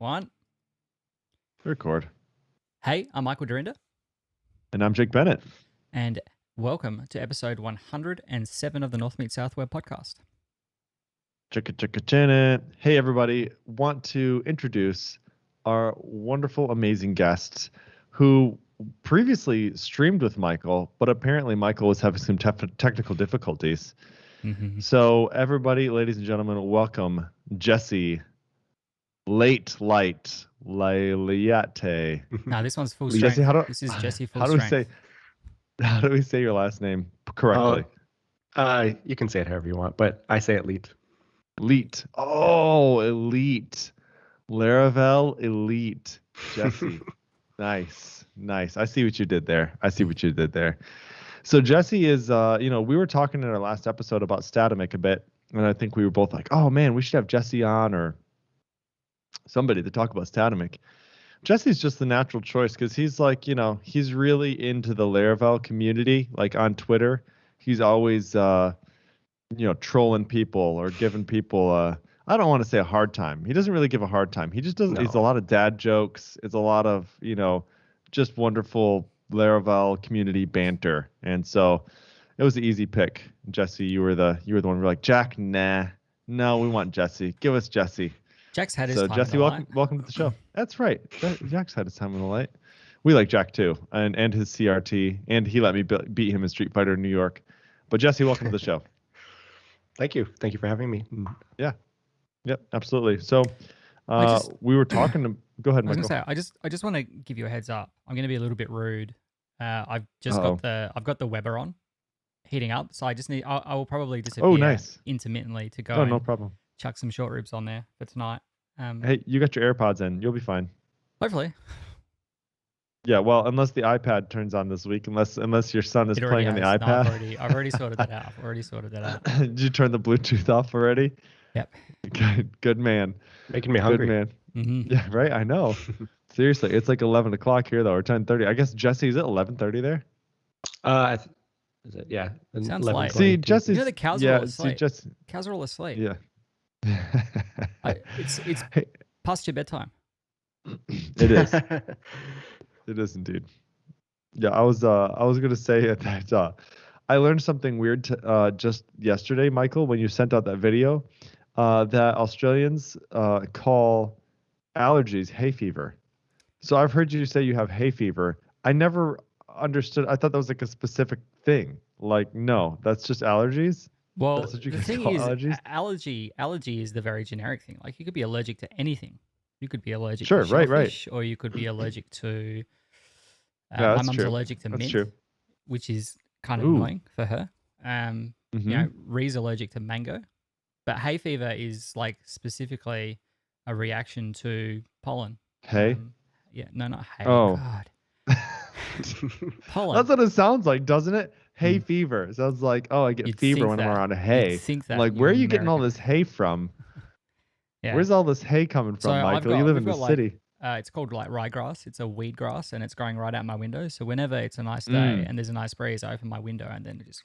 One. Record. Hey, I'm Michael Dorinda. And I'm Jake Bennett. And welcome to episode 107 of the North Meet South Web podcast. Janet. Hey, everybody. Want to introduce our wonderful, amazing guests who previously streamed with Michael, but apparently Michael was having some technical difficulties. Mm-hmm. So everybody, ladies and gentlemen, welcome Jesse Late Light Laiate. No, this one's full strength. Jesse, This is Jesse full how do strength. How do we say your last name correctly? You can say it however you want, but I say Elite. Elite. Oh, Elite. Laravel Elite. Jesse. Nice. I see what you did there. So Jesse is, we were talking in our last episode about Statamic a bit, and I think we were both like, oh man, we should have Jesse on or somebody to talk about Statamic. Jesse's just the natural choice because he's like, he's really into the Laravel community, like on Twitter. He's always, trolling people or giving people, I don't want to say a hard time. He doesn't really give a hard time. He just doesn't, It's a lot of dad jokes. It's a lot of, just wonderful Laravel community banter. And so it was an easy pick. Jesse, you were the one who were like, Jack, no, we want Jesse. Give us Jesse. Jack's had his time. So Jesse, welcome to the show. That's right. Jack's had his time in the light. We like Jack too, and his CRT, and he let me beat him in Street Fighter in New York. But Jesse, welcome to the show. Thank you for having me. Yeah. Yep, absolutely. So we were talking to. Go ahead, Michael. I just want to give you a heads up. I'm going to be a little bit rude. I've got the Weber on, heating up. So I will probably disappear intermittently to go. Oh, no problem. Chuck some short ribs on there for tonight. Hey, you got your AirPods in. You'll be fine. Hopefully. Yeah, well, unless the iPad turns on this week, unless your son is playing on the iPad. No, I've already sorted that out. Did you turn the Bluetooth off already? Yep. Good man. Making me hungry. Good man. Mm-hmm. Yeah, right. I know. Seriously, it's like 11 o'clock here though, or 10:30. I guess Jesse, is it 11:30 there? Is it? Yeah. Sounds like. See, Jesse's. The cows are all asleep. Jesse. Cows are all asleep. Yeah. It's past your bedtime. It is. It is indeed. Yeah, I was gonna say that I learned something weird just yesterday, Michael, when you sent out that video, that Australians call allergies hay fever. So I've heard you say you have hay fever. I never understood. I thought that was like a specific thing. Like, no, that's just allergies. Well, the thing is, allergy is the very generic thing. Like, you could be allergic to anything. You could be allergic to shellfish, or you could be allergic to. My mum's allergic to mint, which is kind of annoying for her. Ree's allergic to mango, but hay fever is like specifically a reaction to pollen. Hay? No, not hay. Oh, God. Pollen. That's what it sounds like, doesn't it? Hay fever. It sounds like, I get fever when I'm around hay. Like, where are you getting all this hay from? Yeah. Where's all this hay coming from, Michael? You live in the city. It's called like ryegrass. It's a weed grass, and it's growing right out my window. So whenever it's a nice day and there's a nice breeze, I open my window and then it just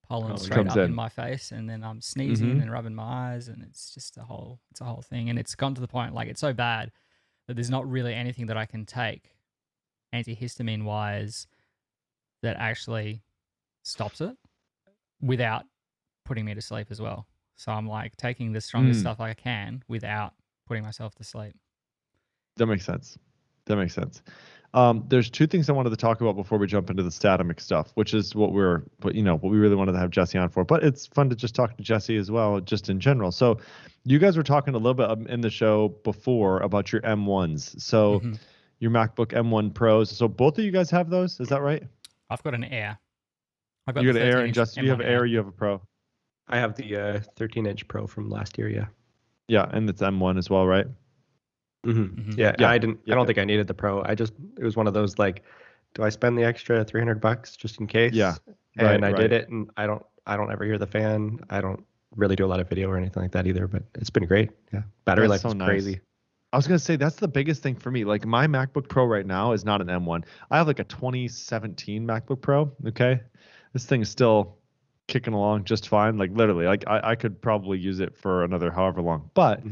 pollen straight up in my face, and then I'm sneezing and rubbing my eyes, and it's just a whole thing. And it's gone to the point, like, it's so bad that there's not really anything that I can take antihistamine wise that actually stops it without putting me to sleep as well. So I'm like taking the strongest stuff I can without putting myself to sleep. That makes sense. There's two things I wanted to talk about before we jump into the Statamic stuff, which is what we really wanted to have Jesse on for. But it's fun to just talk to Jesse as well, just in general. So you guys were talking a little bit in the show before about your M1s. So your MacBook M1 Pros. So both of you guys have those? Is that right? I've got an Air. You got an Air, and Jesse, do you have Air or you have a Pro? I have the 13-inch Pro from last year, yeah. Yeah, and it's M1 as well, right? Yeah, I don't think I needed the Pro. It was one of those, like, do I spend the extra $300 just in case? Yeah. And I did it, and I don't ever hear the fan. I don't really do a lot of video or anything like that either, but it's been great. Yeah. Battery life is crazy. I was going to say, that's the biggest thing for me. Like, my MacBook Pro right now is not an M1. I have like a 2017 MacBook Pro. Okay. This thing is still kicking along just fine. Like, literally, like I could probably use it for another however long. But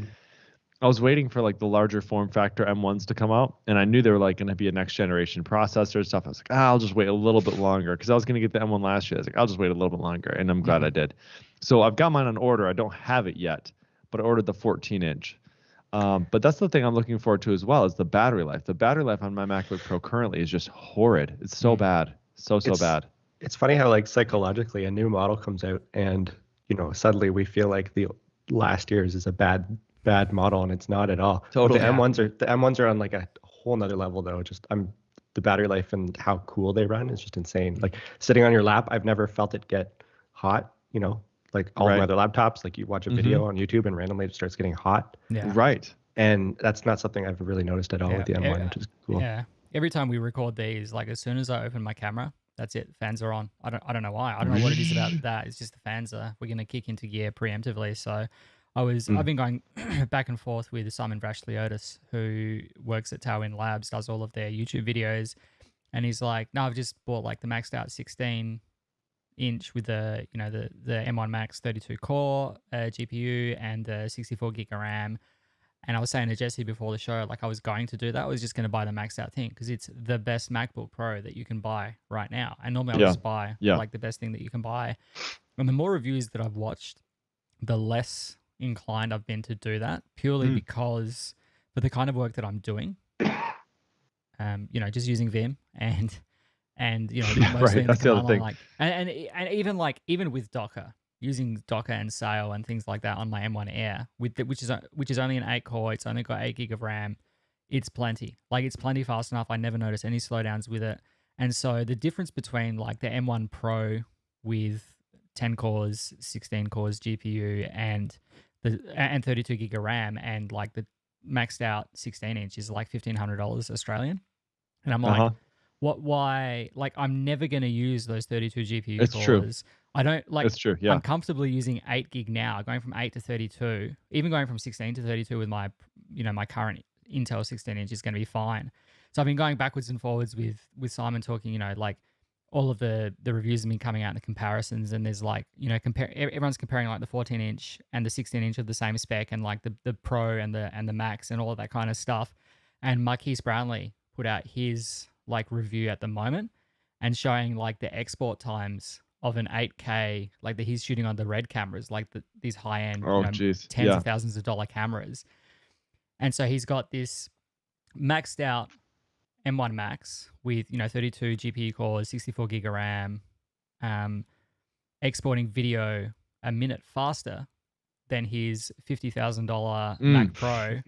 I was waiting for like the larger form factor M1s to come out, and I knew they were like going to be a next generation processor and stuff. I was like, I'll just wait a little bit longer because I was going to get the M1 last year. I was like, I'll just wait a little bit longer, and I'm glad I did. So I've got mine on order. I don't have it yet, but I ordered the 14-inch. But that's the thing I'm looking forward to as well, is the battery life. The battery life on my MacBook Pro currently is just horrid. It's so bad, so bad. It's funny how like psychologically a new model comes out, and suddenly we feel like the last year's is a bad model, and it's not at all. Totally. The M1s are on like a whole nother level though. Just the battery life and how cool they run is just insane. Like sitting on your lap, I've never felt it get hot. Like all my other laptops, like you watch a video on YouTube and randomly it starts getting hot. Yeah. Right. And that's not something I've really noticed at all with the M1, which is cool. Yeah. Every time we record these, like as soon as I open my camera, that's it. Fans are on. I don't know why. I don't know what it is about that. It's just the fans we're going to kick into gear preemptively. So I've been going back and forth with Simon Brashliotis, who works at Tailwind Labs, does all of their YouTube videos. And he's like, no, I've just bought like the maxed out 16-inch with the M1 Max 32 core GPU and the 64 gig of RAM. And I was saying to Jesse before the show, like I was going to do that. I was just going to buy the maxed out thing because it's the best MacBook Pro that you can buy right now. And normally I'll just buy like the best thing that you can buy. And the more reviews that I've watched, the less inclined I've been to do that, purely because for the kind of work that I'm doing, just using Vim and mostly in the command line, like, and even with Docker, using Docker and Sail and things like that on my M1 Air, which is only an 8-core, it's only got 8 gig of RAM. It's plenty. Like it's plenty fast enough. I never notice any slowdowns with it. And so the difference between like the M1 Pro with 10 cores, 16 cores GPU and 32 gig of RAM and like the maxed out 16-inch is like $1,500 Australian. And I'm like, why? Like I'm never going to use those 32 GPU cores. True. I don't like. It's true. Yeah. I'm comfortably using 8 gig now, going from 8 to 32, even going from 16 to 32 with my, my current Intel 16-inch is going to be fine. So I've been going backwards and forwards with Simon talking, like all of the reviews have been coming out and the comparisons, and there's like, everyone's comparing like the 14-inch and the 16-inch of the same spec and like the Pro and the Max and all of that kind of stuff. And Marquise Brownlee put out his like review at the moment and showing like the export times of an 8K, like that he's shooting on the Red cameras, like these high-end, tens of thousands of dollar cameras. And so he's got this maxed out M1 Max with, 32 GPU cores, 64 gig of RAM, exporting video a minute faster than his $50,000 Mac Pro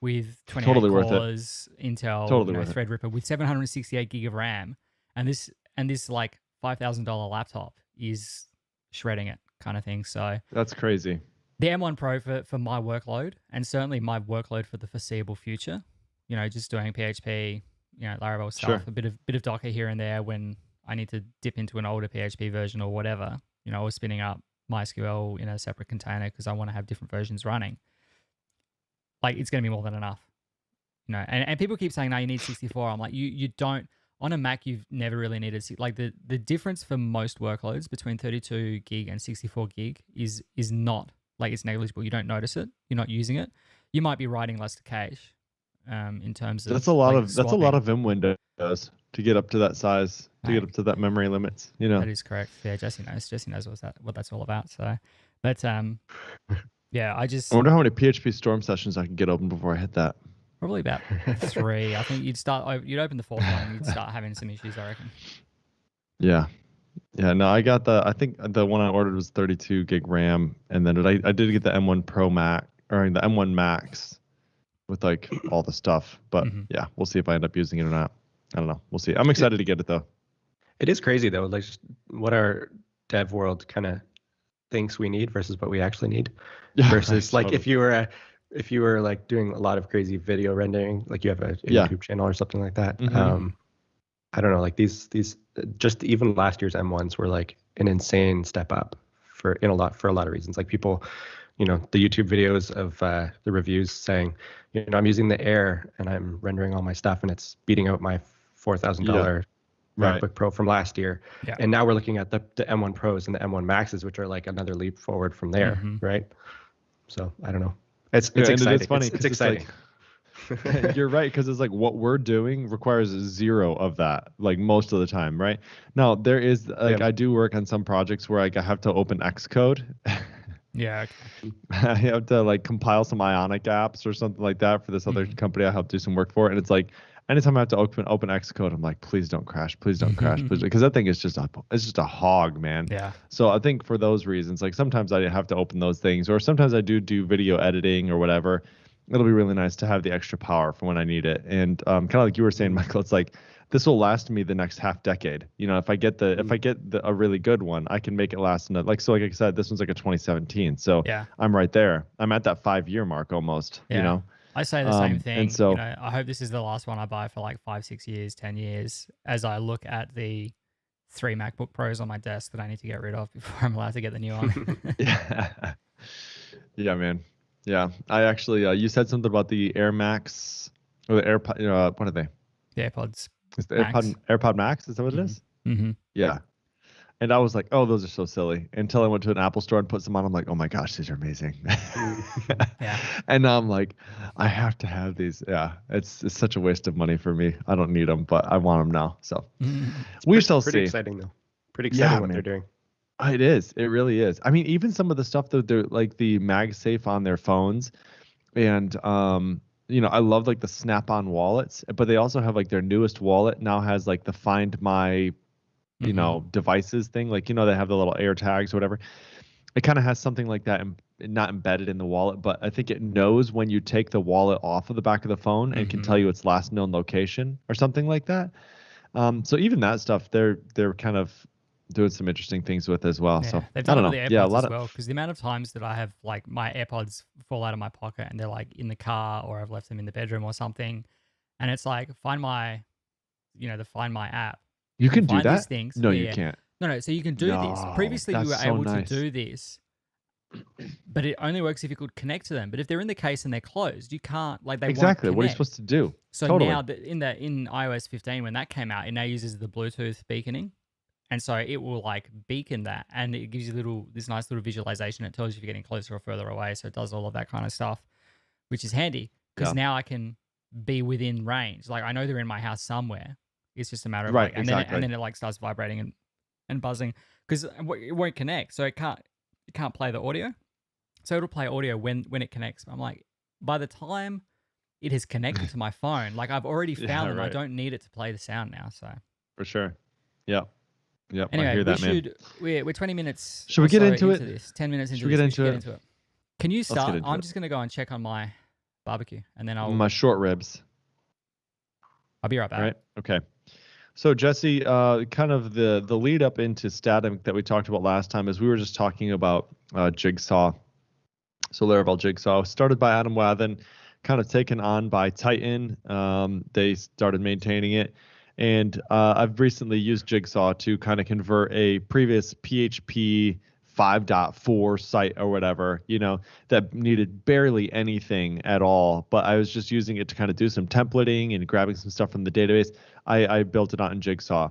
with 28 cores, Intel, Threadripper with 768 gig of RAM. And this like $5,000 laptop is shredding it kind of thing. So that's crazy. The M1 Pro for my workload, and certainly my workload for the foreseeable future, just doing PHP, Laravel stuff, a bit of Docker here and there when I need to dip into an older PHP version or whatever, or spinning up MySQL in a separate container because I want to have different versions running. Like it's going to be more than enough, and people keep saying, no, you need 64. I'm like, you don't. On a Mac, you've never really needed, like the difference for most workloads between 32 gig and 64 gig is not, like it's negligible. You don't notice it. You're not using it. You might be writing less to cache in terms of that's a lot of Vim windows to get up to that size, to get up to that memory limits. That is correct. Yeah, Jesse knows what that's all about. So, but yeah, I wonder how many PHP Storm sessions I can get open before I hit that. Probably about 3. I think you'd open the 4th one and you'd start having some issues, I reckon. Yeah. No, I think the one I ordered was 32 gig RAM, and then I did get the M1 Pro Max or the M1 Max with like all the stuff. But yeah, we'll see if I end up using it or not. I don't know. We'll see. I'm excited to get it though. It is crazy though, like what our dev world kind of thinks we need versus what we actually need. Versus like if you were like doing a lot of crazy video rendering, like you have a YouTube channel or something like that. I don't know, like these just even last year's M1s were like an insane step up for a lot of reasons. Like people, the YouTube videos of the reviews saying, I'm using the Air and I'm rendering all my stuff and it's beating out my $4,000 MacBook Pro from last year. Yeah. And now we're looking at the M1 Pros and the M1 Maxes, which are like another leap forward from there, right? So I don't know. It's exciting. It's funny. It's exciting. You're right, because it's like what we're doing requires zero of that, like most of the time, right? Now there is like I do work on some projects where like I have to open Xcode. Yeah. Okay. I have to like compile some Ionic apps or something like that for this other company I help do some work for, and it's like anytime I have to open Xcode, I'm like, please don't crash, please don't crash, please, because that thing is just a hog, man. Yeah. So I think for those reasons, like sometimes I have to open those things, or sometimes I do video editing or whatever. It'll be really nice to have the extra power for when I need it. And kind of like you were saying, Michael, it's like this will last me the next half decade. You know, if I get a really good one, I can make it last like I said, this one's like a 2017. So yeah. I'm right there. I'm at that 5-year mark almost. Yeah. You know, I say the same thing. And so I hope this is the last one I buy for like 5, 6 years, 10 years. As I look at the 3 MacBook Pros on my desk that I need to get rid of before I'm allowed to get the new one. Yeah, man. Yeah, I actually, you said something about the Air Max or the AirPod. What are they? The AirPods. It's the AirPod Max. Is that what it is? Mm-hmm. Yeah. And I was like, oh, those are so silly. Until I went to an Apple store and put some on. I'm like, oh my gosh, these are amazing. Yeah. And now I'm like, I have to have these. Yeah. It's such a waste of money for me. I don't need them, but I want them now. So we shall see. Pretty exciting though. Pretty exciting what they're doing. It is. It really is. I mean, even some of the stuff that they're like the MagSafe on their phones, and you know, I love like the Snap-on wallets, but they also have like their newest wallet now has like the Find My, you know, devices thing. Like, you know, they have the little air tags or whatever. It kind of has something like that, not embedded in the wallet, but I think it knows when you take the wallet off of the back of the phone and can tell you its last known location or something like that. So even that stuff, they're kind of doing some interesting things with as well. Yeah, so they've done I don't it know. with the AirPods Yeah, a lot as well, because the amount of times that I have like my AirPods fall out of my pocket and they're like in the car, or I've left them in the bedroom or something, and it's like Find My, you know, the Find My app. You can do find that? these things. No, you can't. No. So you can do this. Previously, you were able to do this, but it only works if you could connect to them. But if they're in the case and they're closed, you can't. Like they exactly won't what are you supposed to do? So now in iOS 15, when that came out, it now uses the Bluetooth beaconing. And so it will like beacon that, and it gives you this nice little visualization. It tells you if you're getting closer or further away. So it does all of that kind of stuff, which is handy because now I can be within range. Like I know they're in my house somewhere. It's just a matter of like, and then it like starts vibrating and buzzing because it won't connect. So it can't play the audio. So it'll play audio when it connects. I'm like, by the time it has connected to my phone, like I've already found them. I don't need it to play the sound now. So for sure. Yeah. Yep, anyway, I hear that, man. We're 20 minutes. Should we get into it? This 10 minutes into Should we get into it? Can you start? I'm just gonna go and check on my barbecue, and then my short ribs. I'll be right back. Right. Okay. So Jesse, kind of the lead up into Static that we talked about last time is we were just talking about Jigsaw. So Laravel Jigsaw, started by Adam Wathan, kind of taken on by Titan. They started maintaining it. And I've recently used Jigsaw to kind of convert a previous PHP 5.4 site or whatever, you know, that needed barely anything at all. But I was just using it to kind of do some templating and grabbing some stuff from the database. I built it out in Jigsaw.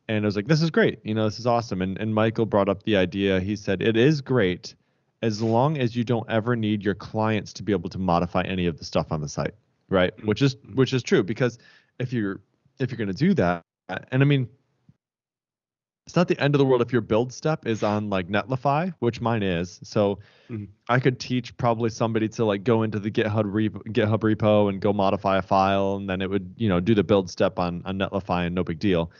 And I was like, this is great. You know, this is awesome. And Michael brought up the idea. He said, it is great as long as you don't ever need your clients to be able to modify any of the stuff on the site, right? Which is true, because if you're going to do that, and I mean, it's not the end of the world if your build step is on like Netlify, which mine is. So I could teach probably somebody to like go into the GitHub repo and go modify a file, and then it would, you know, do the build step on Netlify, and no big deal.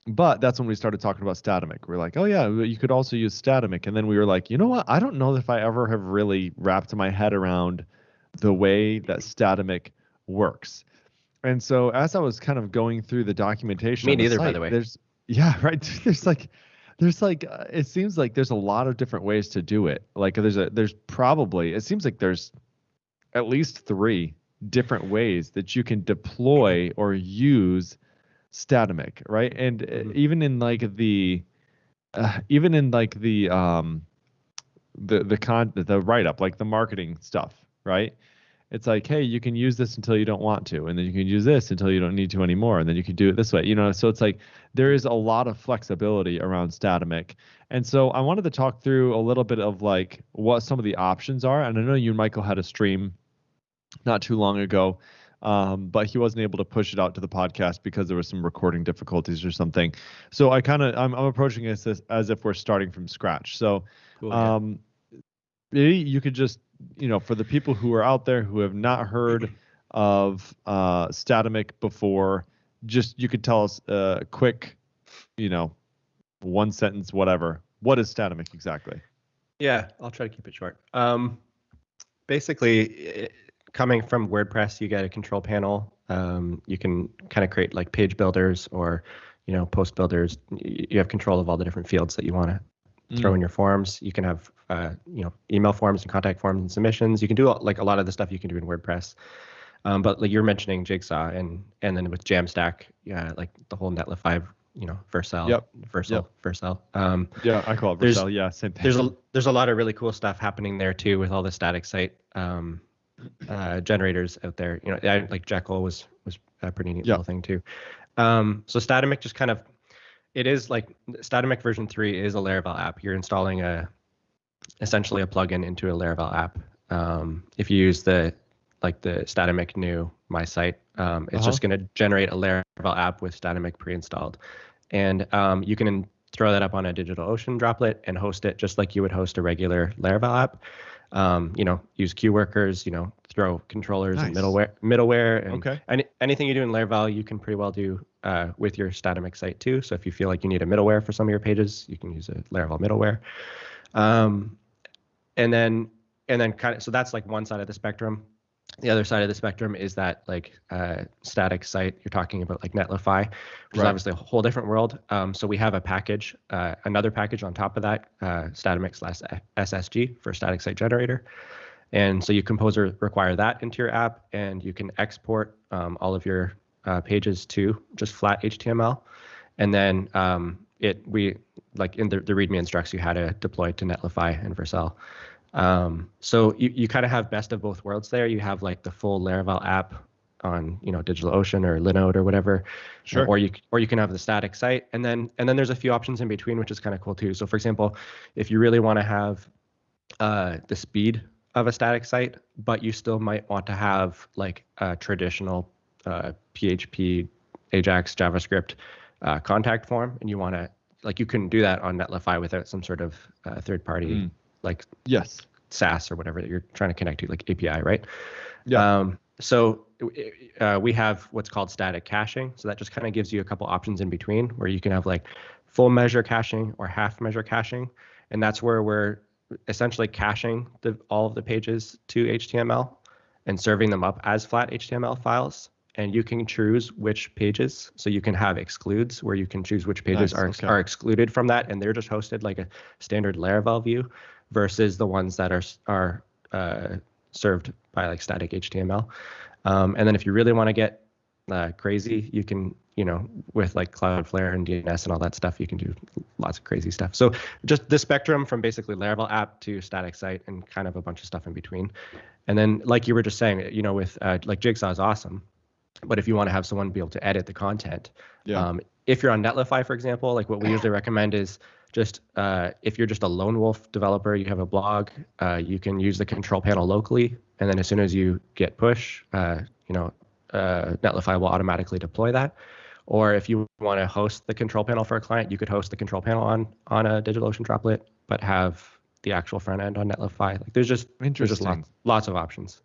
But that's when we started talking about Statamic. We're like, oh yeah, you could also use Statamic. And then we were like, you know what? I don't know if I ever have really wrapped my head around the way that Statamic works. And so as I was kind of going through the documentation, me neither, by the way. There's like it seems like there's a lot of different ways to do it. Like it seems like there's at least 3 different ways that you can deploy or use Statamic, right? And even in like the write up, like the marketing stuff, right? it's like, hey, you can use this until you don't want to, and then you can use this until you don't need to anymore, and then you can do it this way, so it's like there is a lot of flexibility around Statamic. And so I wanted to talk through a little bit of like what some of the options are. And I know you and Michael had a stream not too long ago, but he wasn't able to push it out to the podcast because there was some recording difficulties or something. So I'm approaching this as if we're starting from scratch. So cool, maybe you could just, for the people who are out there who have not heard of Statamic before, just you could tell us a quick, one sentence, whatever. What is Statamic exactly? Yeah, I'll try to keep it short. Basically, coming from WordPress, you get a control panel. You can kind of create like page builders or, post builders. You have control of all the different fields that you want to throw in your forms. You can have, email forms and contact forms and submissions. You can do like a lot of the stuff you can do in WordPress. But like you're mentioning Jigsaw and then with Jamstack, like the whole Netlify, Vercel, Vercel. Yeah, I call it Vercel. Yeah, same thing. There's a lot of really cool stuff happening there too with all the static site generators out there. Like Jekyll was a pretty neat little thing too. So Statamic just kind of, it is like Statamic version 3 is a Laravel app. You're installing essentially a plugin into a Laravel app. If you use the Statamic new My Site, it's just going to generate a Laravel app with Statamic pre-installed. And you can throw that up on a DigitalOcean droplet and host it just like you would host a regular Laravel app. Use queue workers, throw controllers and middleware, and anything you do in Laravel, you can pretty well do with your Statamic site too. So if you feel like you need a middleware for some of your pages, you can use a Laravel middleware. And then kind of, so that's like one side of the spectrum. The other side of the spectrum is that like static site, you're talking about like Netlify, which is obviously a whole different world. So we have a package, another package on top of that, Statamic/SSG for static site generator. And so you composer require that into your app, and you can export all of your pages to just flat HTML. And then we like in the README instructs you how to deploy to Netlify and Vercel. So you kind of have best of both worlds there. You have like the full Laravel app on DigitalOcean or Linode or whatever, sure. Or you can have the static site, and then there's a few options in between, which is kind of cool too. So for example, if you really want to have the speed of a static site, but you still might want to have like a traditional PHP, Ajax, JavaScript contact form, and you want to you couldn't do that on Netlify without some sort of third party. Like SaaS or whatever that you're trying to connect to, like API, right? Yeah. So we have what's called static caching. So that just kind of gives you a couple options in between where you can have like full measure caching or half measure caching. And that's where we're essentially caching all of the pages to HTML and serving them up as flat HTML files. And you can choose which pages. So you can have excludes where you can choose which pages are excluded from that. And they're just hosted like a standard Laravel view versus the ones that are served by like static HTML. And then if you really want to get crazy, you can, with like Cloudflare and DNS and all that stuff, you can do lots of crazy stuff. So just the spectrum from basically Laravel app to static site and kind of a bunch of stuff in between. And then like you were just saying, with like Jigsaw is awesome. But if you want to have someone be able to edit the content, if you're on Netlify, for example, like what we usually recommend is just if you're just a lone wolf developer, you have a blog, you can use the control panel locally. And then as soon as you get push, Netlify will automatically deploy that. Or if you want to host the control panel for a client, you could host the control panel on a DigitalOcean droplet, but have the actual front end on Netlify. Like there's just lots of options.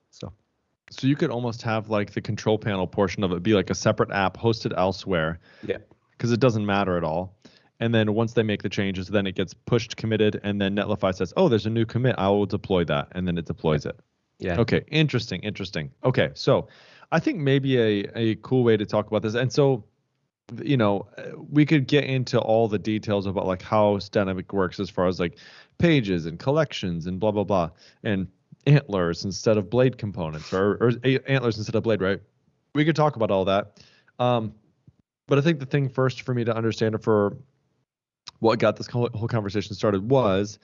So you could almost have like the control panel portion of it be like a separate app hosted elsewhere. Yeah. Because it doesn't matter at all. And then once they make the changes, then it gets pushed, committed, and then Netlify says, oh, there's a new commit. I will deploy that. And then it deploys it. Yeah. Okay. Interesting. Okay. So I think maybe a cool way to talk about this. And so, we could get into all the details about like how Statamic works as far as like pages and collections and blah, blah, blah. And antlers instead of blade components or antlers instead of blade, right? We could talk about all that. But I think the thing first for me to understand for what got this whole conversation started was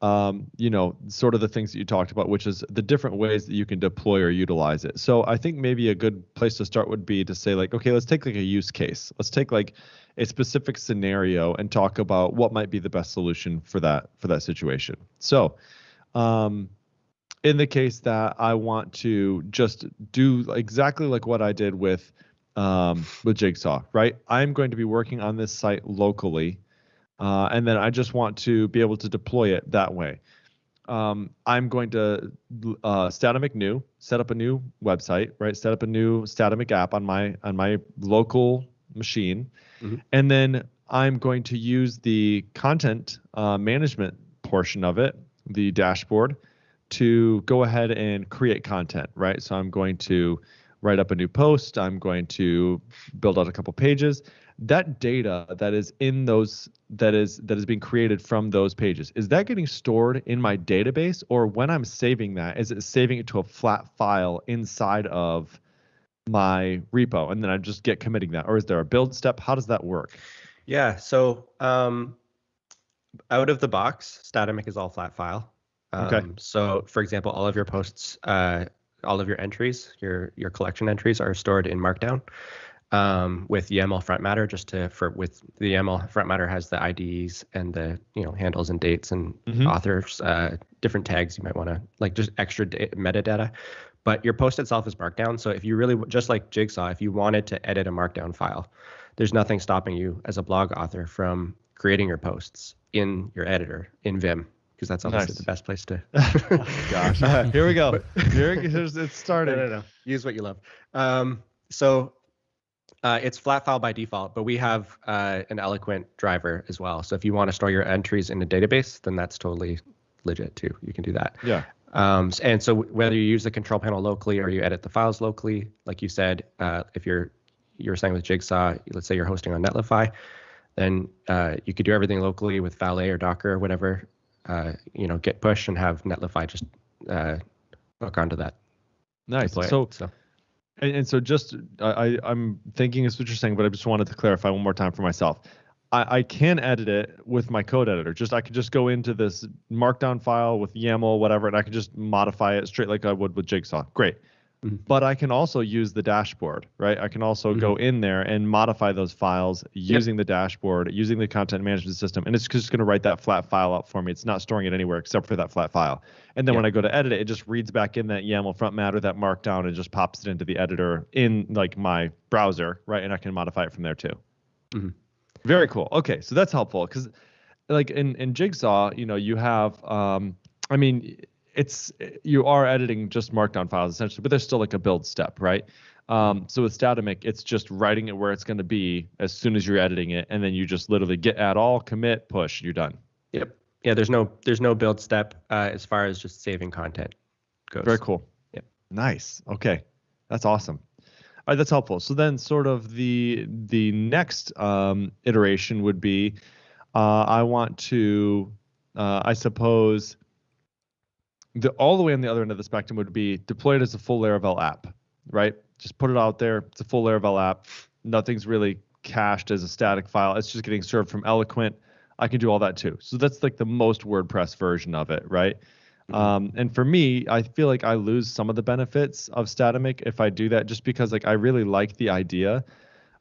sort of the things that you talked about, which is the different ways that you can deploy or utilize it. So I think maybe a good place to start would be to say like, okay, let's take like a use case. Let's take like a specific scenario and talk about what might be the best solution for that situation. So, in the case that I want to just do exactly like what I did with Jigsaw, right? I'm going to be working on this site locally. And then I just want to be able to deploy it that way. I'm going to Statamic new, set up a new website, right? Set up a new Statamic app on my local machine, and then I'm going to use the content management portion of it, the dashboard, to go ahead and create content, right? So I'm going to write up a new post. I'm going to build out a couple pages. That data that is in those that is being created from those pages, is that getting stored in my database, or when I'm saving that, is it saving it to a flat file inside of my repo and then I just get committing that, or is there a build step? How does that work? Yeah, so out of the box, Statamic is all flat file. Okay. So for example, all of your posts, all of your entries, your collection entries are stored in Markdown. With YAML front matter, with the YAML front matter has the IDs and the handles and dates and authors, different tags you might want to like, just extra metadata. But your post itself is Markdown. So if you really, just like Jigsaw, if you wanted to edit a Markdown file, there's nothing stopping you as a blog author from creating your posts in your editor in Vim, because that's obviously the best place to. Gosh, here we go. It's started. No. Use what you love. So it's flat file by default, but we have an Eloquent driver as well. So if you want to store your entries in a database, then that's totally legit too. You can do that. Yeah. And so whether you use the control panel locally or you edit the files locally, like you said, if you're saying with Jigsaw, let's say you're hosting on Netlify, then you could do everything locally with Valet or Docker or whatever, git push and have Netlify just hook onto that. Nice. So just I'm thinking is what you're saying, but I just wanted to clarify one more time for myself. I can edit it with my code editor. I could just go into this Markdown file with YAML, whatever, and I could just modify it straight like I would with Jigsaw. Great. But I can also use the dashboard, right? I can also go in there and modify those files using the dashboard, using the content management system, and it's just going to write that flat file out for me. It's not storing it anywhere except for that flat file. And then when I go to edit it, it just reads back in that YAML front matter, that Markdown, and just pops it into the editor in like my browser, right? And I can modify it from there too. Very cool. Okay, so that's helpful because like in Jigsaw, you have, you are editing just Markdown files essentially, but there's still like a build step, right? So with Statamic, it's just writing it where it's going to be as soon as you're editing it, and then you just literally git add all, commit, push, you're done. Yep. Yeah. There's no build step as far as just saving content goes. Very cool. Yep. Nice. Okay, that's awesome. All right, that's helpful. So then, sort of the next iteration would be, I want to, I suppose. All the way on the other end of the spectrum would be deploy it as a full Laravel app, right? Just put it out there. It's a full Laravel app. Nothing's really cached as a static file. It's just getting served from Eloquent. I can do all that too. So that's like the most WordPress version of it, right? And for me, I feel like I lose some of the benefits of Statamic if I do that, just because like I really like the idea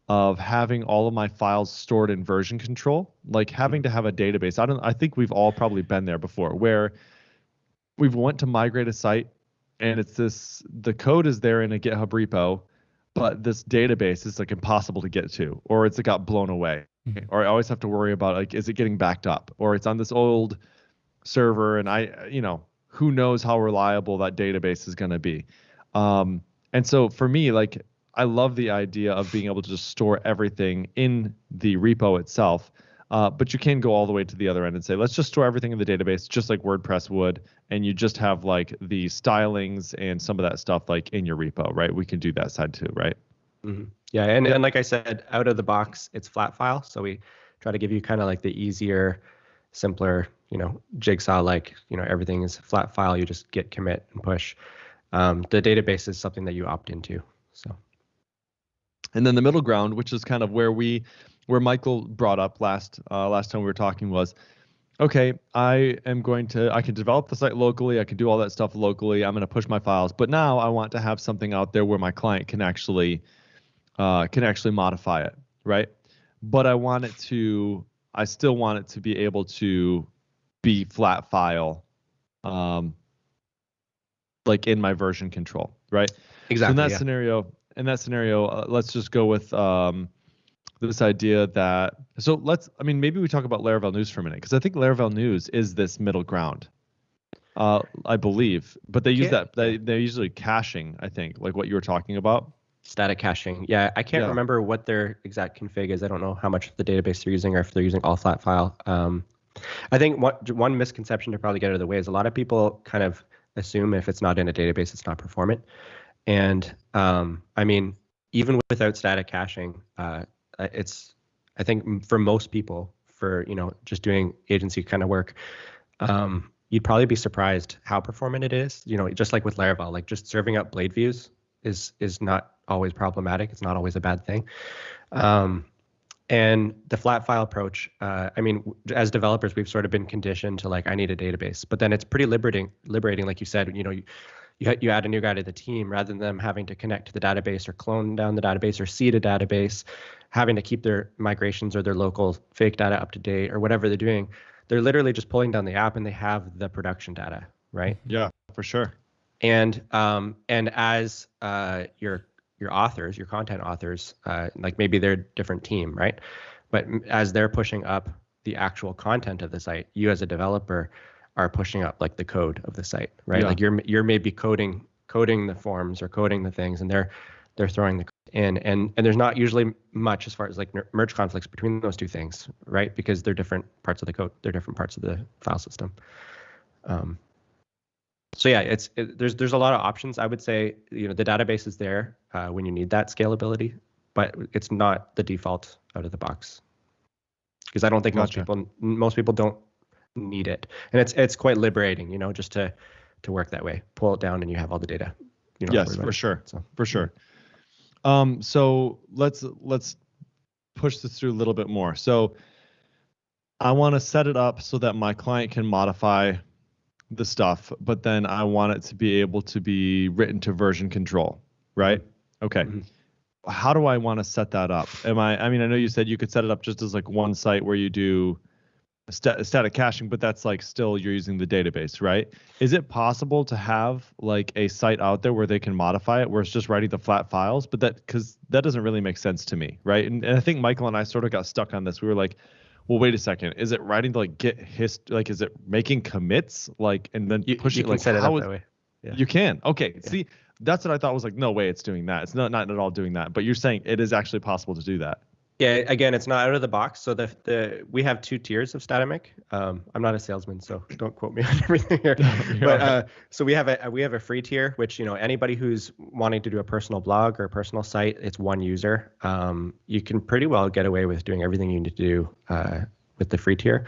of having all of my files stored in version control, like having to have a database. I think we've all probably been there before, where we've went to migrate a site and the code is there in a GitHub repo, but this database is like impossible to get to, or it got blown away, or I always have to worry about like, is it getting backed up, or it's on this old server and who knows how reliable that database is going to be. And so for me, like, I love the idea of being able to just store everything in the repo itself. But you can go all the way to the other end and say, let's just store everything in the database, just like WordPress would. And you just have like the stylings and some of that stuff like in your repo, right? We can do that side too, right? Yeah. And like I said, out of the box, it's flat file. So we try to give you kind of like the easier, simpler, Jigsaw, like, everything is flat file. You just git, commit, and push. The database is something that you opt into. So. And then the middle ground, which is kind of where Michael brought up last time we were talking, was okay, I can develop the site locally. I can do all that stuff locally. I'm going to push my files. But now I want to have something out there where my client can actually modify it, right? But I still want it to be able to be flat file, like in my version control, right? Exactly. So in that scenario, let's just go with this idea that, maybe we talk about Laravel News for a minute, because I think Laravel News is this middle ground, I believe, but they use that, they're usually caching, I think, like what you were talking about. Static caching. Yeah, I can't remember what their exact config is. I don't know how much of the database they're using, or if they're using all flat file. I think one misconception to probably get out of the way is a lot of people kind of assume if it's not in a database, it's not performant. And even without static caching, I think for most people, for just doing agency kind of work, you'd probably be surprised how performant it is. Just like with Laravel, like just serving up blade views is not always problematic. It's not always a bad thing. And the flat file approach, as developers, we've sort of been conditioned to like, I need a database, but then it's pretty liberating. Like you said, you add a new guy to the team, rather than them having to connect to the database or clone down the database or seed a database, having to keep their migrations or their local fake data up to date or whatever they're doing. They're literally just pulling down the app and they have the production data, right? Yeah, for sure. And as your authors, your content authors, like maybe they're a different team, right? But as they're pushing up the actual content of the site, you as a developer are pushing up like the code of the site, right? Yeah. Like you're maybe coding the forms or coding the things, and they're throwing the code in, and there's not usually much as far as like merge conflicts between those two things, right? Because they're different parts of the code, they're different parts of the file system. So yeah, there's a lot of options. I would say the database is there when you need that scalability, but it's not the default out of the box, because I don't think most people don't need it, and it's quite liberating, just to work that way. Pull it down and you have all the data. Yes, for sure. So for sure. So let's push this through a little bit more. So I want to set it up so that my client can modify the stuff, but then I want it to be able to be written to version control, right? Okay. Mm-hmm. How do I want to set that up? I know you said you could set it up just as like one site where you do static caching, but that's like still you're using the database, right? Is it possible to have like a site out there where they can modify it, where it's just writing the flat files? But because that doesn't really make sense to me, right? And I think Michael and I sort of got stuck on this. We were like, well, wait a second. Is it writing to like Git like, is it making commits, like, and then pushing? You can set it up that way. Yeah. You can. Okay. Yeah. See, that's what I thought was like, no way, it's doing that. It's not at all doing that. But you're saying it is actually possible to do that. Yeah. Again, it's not out of the box. So we have 2 tiers of Statamic. I'm not a salesman, so don't quote me on everything here. But so we have a free tier, which anybody who's wanting to do a personal blog or a personal site, it's one user. You can pretty well get away with doing everything you need to do with the free tier.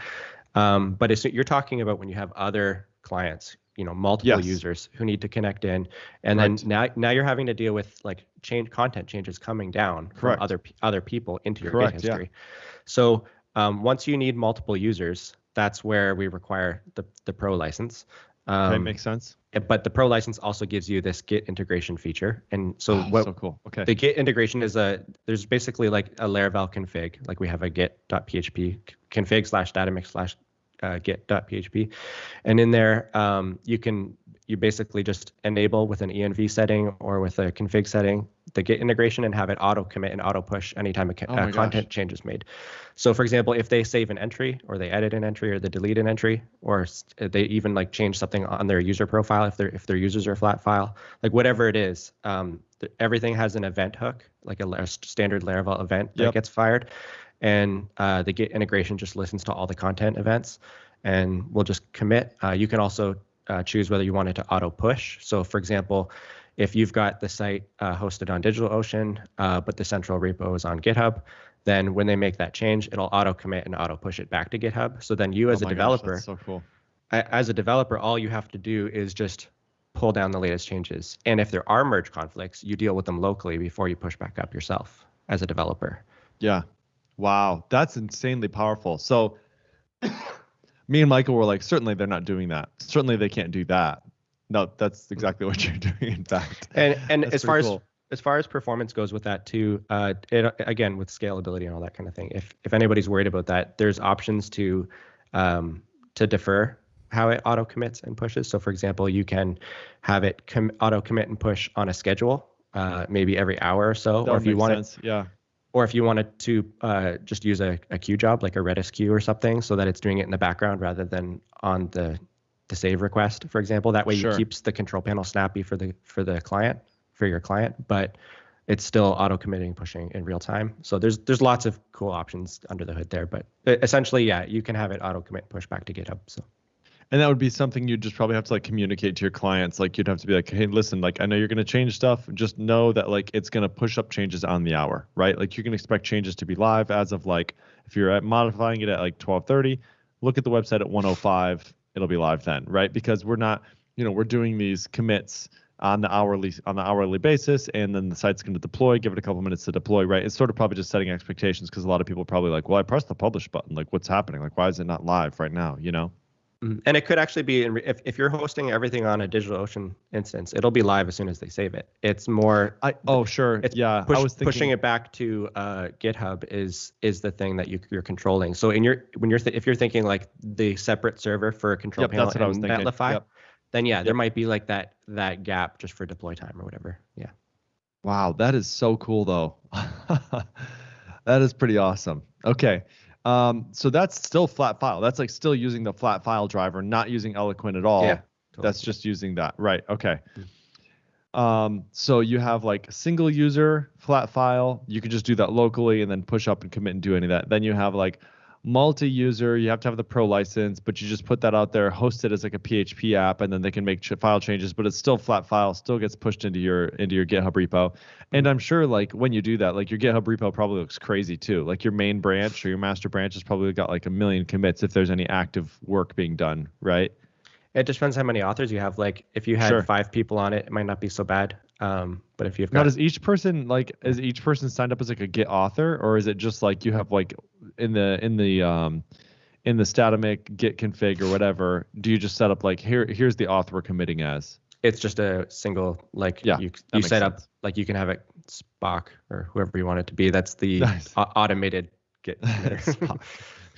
But you're talking about when you have other clients, multiple users who need to connect in, and then now you're having to deal with like content changes coming down from other people into your Git history. Yeah. So once you need multiple users, that's where we require the Pro license. Okay, makes sense. But the Pro license also gives you this Git integration feature, and so so cool. Okay. The Git integration is there's basically like a Laravel config, like we have a git.php config /datamix /git.php, and in there you basically just enable with an env setting or with a config setting the Git integration and have it auto commit and auto push anytime a content change is made. So for example, if they save an entry or they edit an entry or they delete an entry, or they even like change something on their user profile, if their users are flat file, like whatever it is, everything has an event hook, like a standard Laravel event that gets fired. And the Git integration just listens to all the content events and will just commit. You can also choose whether you want it to auto push. So for example, if you've got the site hosted on DigitalOcean, but the central repo is on GitHub, then when they make that change, it'll auto commit and auto push it back to GitHub. So then you as a developer, that's so cool. As a developer, all you have to do is just pull down the latest changes. And if there are merge conflicts, you deal with them locally before you push back up yourself as a developer. Yeah. Wow, that's insanely powerful. So Me and Michael were like, certainly they're not doing that. Certainly they can't do that. No, that's exactly what you're doing, in fact. And as far as performance goes with that too, it again with scalability and all that kind of thing. If anybody's worried about that, there's options to defer how it auto commits and pushes. So for example, you can have it auto commit and push on a schedule, maybe every hour or so, or if you want or if you wanted to just use a queue job like a Redis queue or something, so that it's doing it in the background rather than on the save request, for example. That way you keeps the control panel snappy for the client, for your client, but it's still auto committing, pushing in real time. So there's lots of cool options under the hood there, but essentially, yeah, you can have it auto commit, push back to GitHub. So. And that would be something you'd just probably have to like communicate to your clients. Like you'd have to be like, hey, listen, like I know you're going to change stuff. Just know that like it's going to push up changes on the hour, right? Like you can expect changes to be live as of like, if you're modifying it at like 12:30, look at the website at 1:05, it'll be live then, right? Because we're not, we're doing these commits on the hourly basis, and then the site's going to deploy, give it a couple minutes to deploy, right? It's sort of probably just setting expectations, because a lot of people are probably like, well, I pressed the publish button. Like what's happening? Like, why is it not live right now? And it could actually be, if you're hosting everything on a DigitalOcean instance, it'll be live as soon as they save it. It's more. Sure. It's I was thinking, pushing it back to GitHub is the thing that you're controlling. So if you're thinking like the separate server for a control panel and Netlify, then there might be like that gap just for deploy time or whatever. Yeah. Wow, that is so cool though. That is pretty awesome. Okay. So that's still flat file. That's like still using the flat file driver, not using Eloquent at all. Yeah, totally. That's just using that. Right. Okay. So you have like single user flat file. You can just do that locally and then push up and commit and do any of that. Then you have like multi-user. You have to have the pro license, but you just put that out there, host it as like a PHP app, and then they can make file changes, but it's still flat file, still gets pushed into your GitHub repo. And I'm sure like when you do that, like your GitHub repo probably looks crazy too. Like your main branch or your master branch has probably got like 1 million commits if there's any active work being done, right? It just depends how many authors you have. Like if you had 5 people on it, it might not be so bad. But if you've got, now, is each person signed up as like a Git author, or is it just like you have like in the Statamic Git config or whatever? Do you just set up like here's the author we're committing as? It's just a single you set up like you can have it Spock or whoever you want it to be. That's the automated Git committer.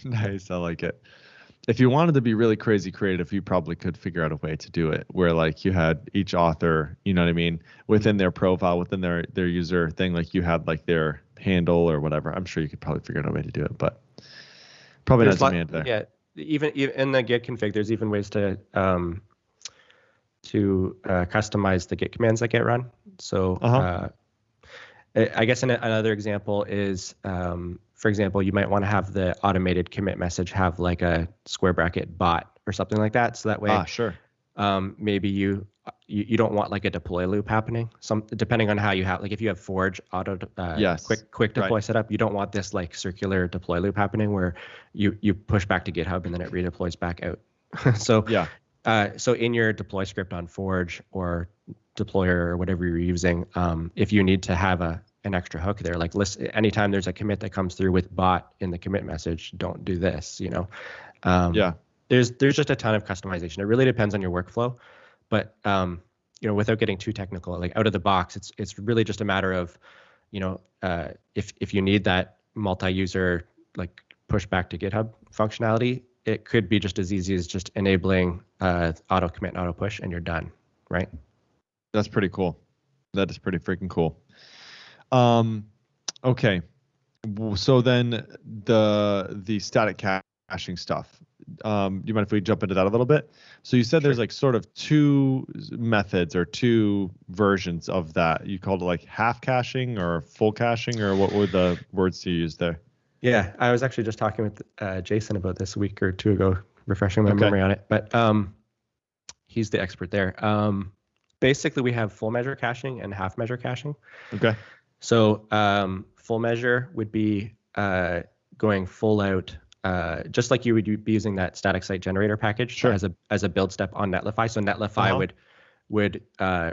Nice, I like it. If you wanted to be really crazy creative, you probably could figure out a way to do it where like you had each author, you know what I mean, within their profile, within their user thing, like you had like their handle or whatever. I'm sure you could probably figure out a way to do it, but probably not demand there. Yeah, even in the Git config, there's even ways to customize the Git commands that get run. So I guess another example is, for example, you might want to have the automated commit message have like a square bracket bot or something like that. So that way, maybe you don't want like a deploy loop happening. Depending on how you have, like if you have Forge auto quick deploy setup, you don't want this like circular deploy loop happening where you push back to GitHub and then it redeploys back out. So in your deploy script on Forge or deployer or whatever you're using, if you need to have an extra hook there, like anytime there's a commit that comes through with bot in the commit message, don't do this, there's just a ton of customization. It really depends on your workflow, but without getting too technical, like out of the box, it's really just a matter of, if you need that multi-user like push back to GitHub functionality, it could be just as easy as just enabling auto commit and auto push, and you're done, right? That's pretty cool. That is pretty freaking cool. Okay. So then the static caching stuff. You mind if we jump into that a little bit? So you said there's like sort of 2 methods or 2 versions of that. You called it like half caching or full caching, or what were the words you used there? Yeah, I was actually just talking with Jason about this a week or 2 ago, refreshing my memory on it. But he's the expert there. Basically, we have full measure caching and half measure caching. Okay. So full measure would be going full out, just like you would be using that static site generator package as a build step on Netlify. So Netlify would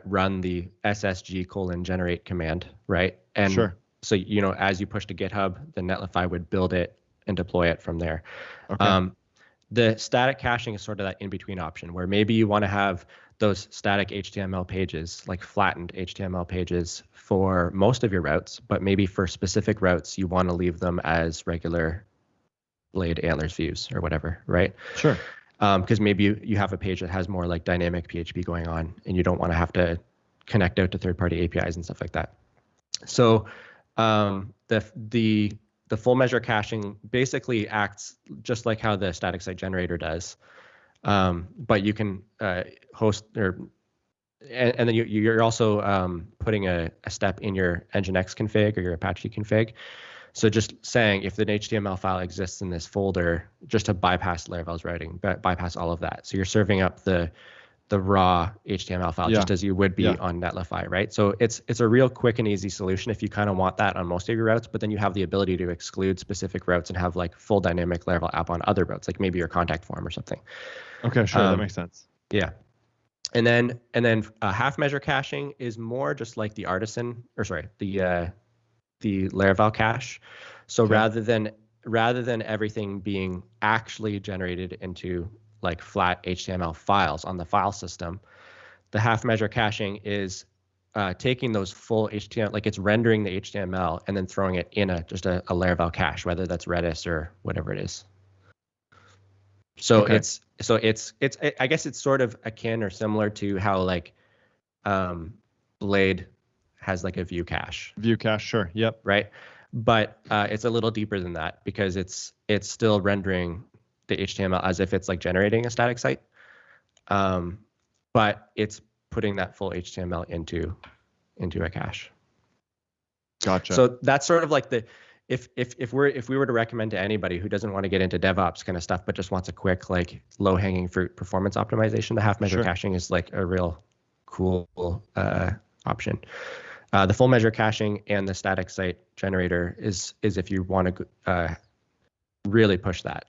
run the ssg:generate command, right? And so as you push to GitHub, the Netlify would build it and deploy it from there. Okay. The static caching is sort of that in-between option where maybe you want to have those static HTML pages, like flattened HTML pages for most of your routes, but maybe for specific routes, you want to leave them as regular blade antlers views or whatever, right? Sure. Because maybe you have a page that has more like dynamic PHP going on and you don't want to have to connect out to third-party APIs and stuff like that. So the full measure caching basically acts just like how the static site generator does, but you can host and then you're also putting a step in your Nginx config or your Apache config. So just saying if an HTML file exists in this folder, just to bypass Laravel's routing, bypass all of that. So you're serving up the raw HTML file just as you would be on Netlify, right? So it's a real quick and easy solution if you kind of want that on most of your routes, but then you have the ability to exclude specific routes and have like full dynamic Laravel app on other routes, like maybe your contact form or something. Okay, sure, that makes sense. Yeah. And then half measure caching is more just like the artisan, or sorry, the Laravel cache. So rather than everything being actually generated into like flat HTML files on the file system, the half measure caching is taking those full HTML, like it's rendering the HTML and then throwing it in just a Laravel cache, whether that's Redis or whatever it is. So it's I guess it's sort of akin or similar to how like Blade has like a view cache. View cache, sure. Yep. Right. But it's a little deeper than that because it's still rendering the HTML as if it's like generating a static site. But it's putting that full HTML into a cache. Gotcha. So that's sort of like if we were to recommend to anybody who doesn't want to get into DevOps kind of stuff, but just wants a quick, like low hanging fruit performance optimization, the half measure caching is like a real cool option. The full measure caching and the static site generator is if you want to really push that.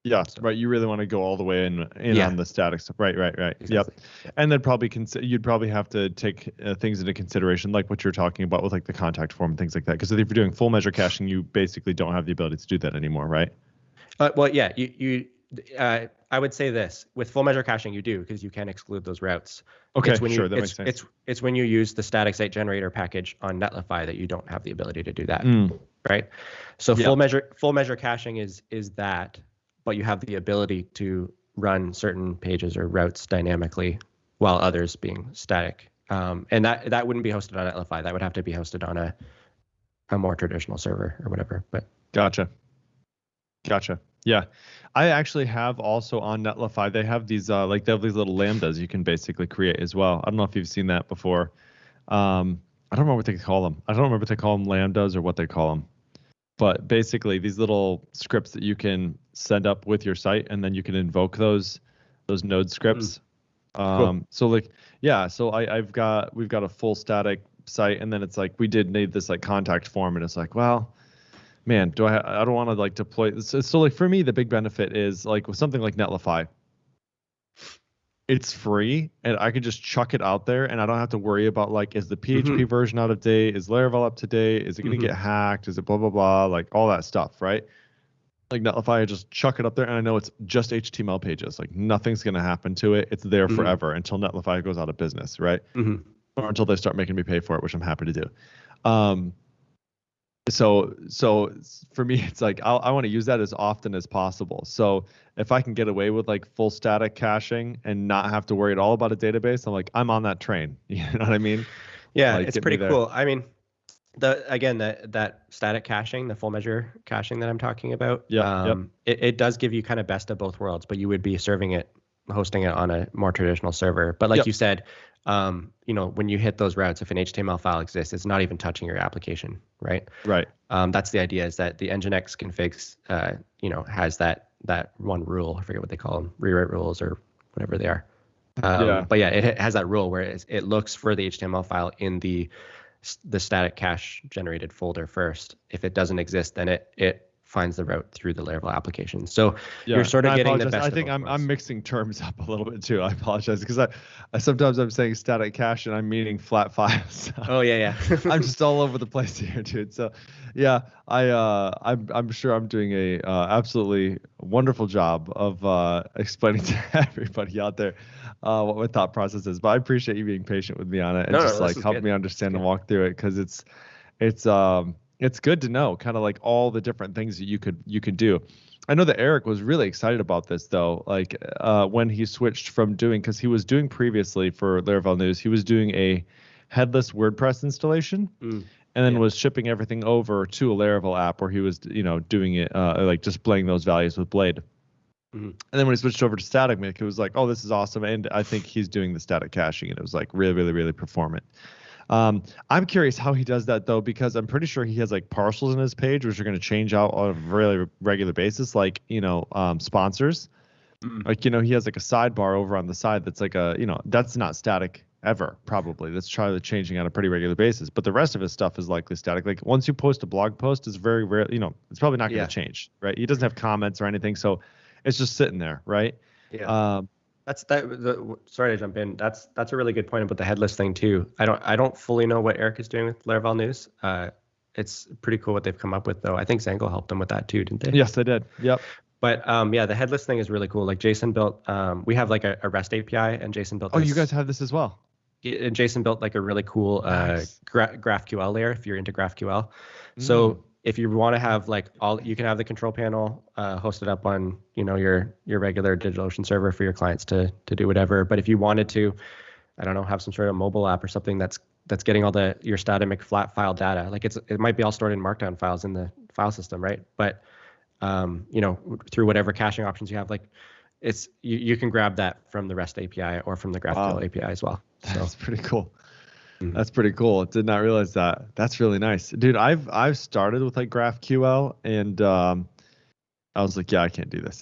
Yeah, so, right. You really want to go all the way in on the static stuff. Right. Exactly. Yep. And then probably you'd probably have to take things into consideration, like what you're talking about with like the contact form and things like that. Because if you're doing full measure caching, you basically don't have the ability to do that anymore, right? Well, yeah. I would say this with full measure caching, you do because you can exclude those routes. Okay, sure, that makes sense. It's when you use the static site generator package on Netlify that you don't have the ability to do that, right? So full measure caching is that. But you have the ability to run certain pages or routes dynamically while others being static. And that wouldn't be hosted on Netlify. That would have to be hosted on a more traditional server or whatever. But Gotcha. Yeah. I actually have also on Netlify, they have these they have these little lambdas you can basically create as well. I don't know if you've seen that before. I don't remember what they call them. I don't remember if they call them lambdas or what they call them. But basically, these little scripts that you can send up with your site, and then you can invoke those node scripts. Cool. So like, yeah. So we've got a full static site, and then it's like we did need this like contact form, and it's like, well, man, I don't want to like deploy this. So like for me, the big benefit is like with something like Netlify. It's free, and I can just chuck it out there, and I don't have to worry about like, is the PHP version out of date? Is Laravel up to date? Is it going to get hacked? Is it blah, blah, blah? Like all that stuff, right? Like Netlify, I just chuck it up there, and I know it's just HTML pages. Like nothing's going to happen to it. It's there forever until Netlify goes out of business, right? Or until they start making me pay for it, which I'm happy to do. So for me, it's like I want to use that as often as possible. So if I can get away with like full static caching and not have to worry at all about a database, I'm on that train. You know what I mean? Yeah, like, it's pretty cool. I mean, that static caching, the full measure caching that I'm talking about, it does give you kind of best of both worlds, but you would be hosting it on a more traditional server. But like you said, when you hit those routes, if an HTML file exists, it's not even touching your application, right? Right. That's the idea, is that the Nginx configs, has that one rule. I forget what they call them, rewrite rules or whatever they are. But yeah, it has that rule where it looks for the HTML file in the static cache generated folder first. If it doesn't exist, then it finds the route through the Laravel application. So you're sort of getting the best. I think I'm mixing terms up a little bit too. I apologize because I sometimes I'm saying static cache and I'm meaning flat files. Oh yeah. I'm just all over the place here, dude. So yeah, I'm sure I'm doing a absolutely wonderful job of explaining to everybody out there what my thought process is. But I appreciate you being patient with me on it and help me understand and walk through it, because it's good to know kind of like all the different things that you could do. I know that Eric was really excited about this though, like when he switched from doing, because he was doing previously for Laravel News, he was doing a headless WordPress installation and then was shipping everything over to a Laravel app where he was, doing it like displaying those values with Blade. And then when he switched over to static Mic, it was like, oh, this is awesome. And I think he's doing the static caching and it was like really, really, really performant. I'm curious how he does that though, because I'm pretty sure he has like partials in his page, which are going to change out on a really regular basis, like, sponsors. Like, he has like a sidebar over on the side that's like that's not static ever, probably. That's probably changing on a pretty regular basis. But the rest of his stuff is likely static. Like once you post a blog post, it's very rare, it's probably not going to change, right? He doesn't have comments or anything. So it's just sitting there, right? Yeah. Sorry to jump in. That's a really good point about the headless thing too. I don't fully know what Eric is doing with Laravel News. It's pretty cool what they've come up with though. I think Zango helped them with that too, didn't they? Yes, they did. Yep. But the headless thing is really cool. Like Jason built, we have like a REST API, and Jason built. Oh, you guys have this as well. And Jason built like a really cool GraphQL layer if you're into GraphQL. So if you want to have like you can have the control panel hosted up on your regular DigitalOcean server for your clients to do whatever. But if you wanted to, I don't know, have some sort of mobile app or something that's getting all your static flat file data, like it might be all stored in Markdown files in the file system, right? But through whatever caching options you have, like you can grab that from the REST API or from the GraphQL API as well. So that's pretty cool. That's pretty cool. Did not realize that. That's really nice, dude. I've started with like GraphQL, and I was like, yeah, I can't do this.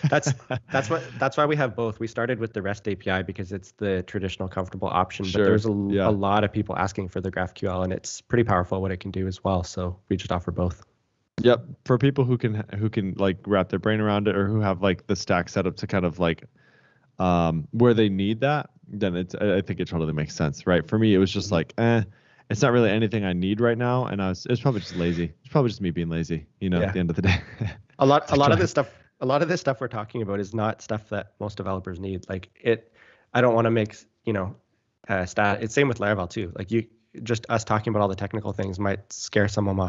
That's why we have both. We started with the REST API because it's the traditional comfortable option. Sure. But there's a lot of people asking for the GraphQL, and it's pretty powerful what it can do as well. So we just offer both. Yep. For people who can like wrap their brain around it, or who have like the stack set up to kind of like where they need that, then I think it totally makes sense, right? For me, it was just like, it's not really anything I need right now, and it's probably just lazy. It's probably just me being lazy, at the end of the day. a lot of this stuff we're talking about is not stuff that most developers need. Like I don't want to make it's same with Laravel too. Like just us talking about all the technical things might scare someone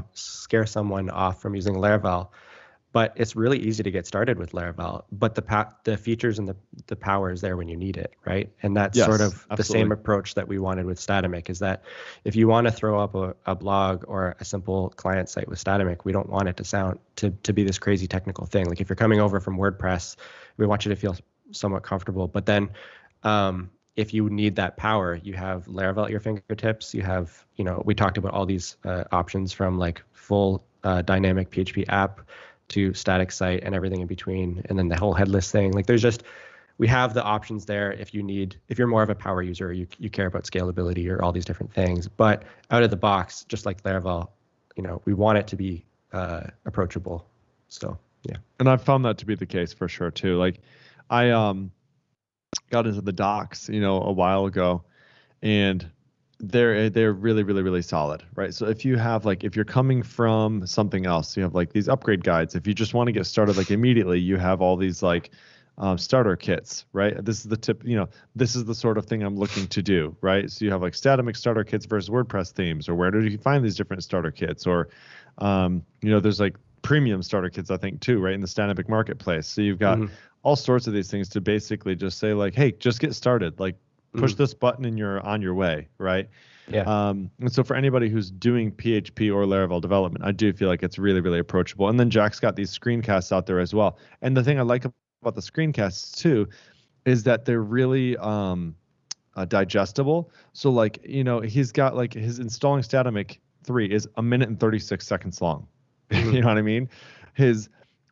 off from using Laravel. But it's really easy to get started with Laravel, but the features and the power is there when you need it, right? And that's sort of the same approach that we wanted with Statamic, is that if you want to throw up a blog or a simple client site with Statamic, we don't want it to be this crazy technical thing. Like if you're coming over from WordPress, we want you to feel somewhat comfortable. But then if you need that power, you have Laravel at your fingertips. You have, we talked about all these options from like full dynamic PHP app to static site and everything in between, and then the whole headless thing. Like we have the options there if you're more of a power user, or you care about scalability or all these different things. But out of the box, just like Laravel, we want it to be approachable. So yeah. And I've found that to be the case for sure too. Like I got into the docs, a while ago, and they're really, really, really solid, right? So if you're coming from something else, you have like these upgrade guides. If you just want to get started like immediately, you have all these like starter kits, right? This is the tip, this is the sort of thing I'm looking to do, right? So you have like Statamic starter kits versus WordPress themes, or where do you find these different starter kits? Or there's like premium starter kits, I think too, right, in the Statamic marketplace. So you've got all sorts of these things to basically just say like, hey, just get started, like push this button and you're on your way, right? Yeah. And so for anybody who's doing PHP or Laravel development, I do feel like it's really, really approachable. And then Jack's got these screencasts out there as well. And the thing I like about the screencasts too is that they're really digestible. So like, he's got like his installing Statamic 3 is 1 minute and 36 seconds long. You know what I mean? His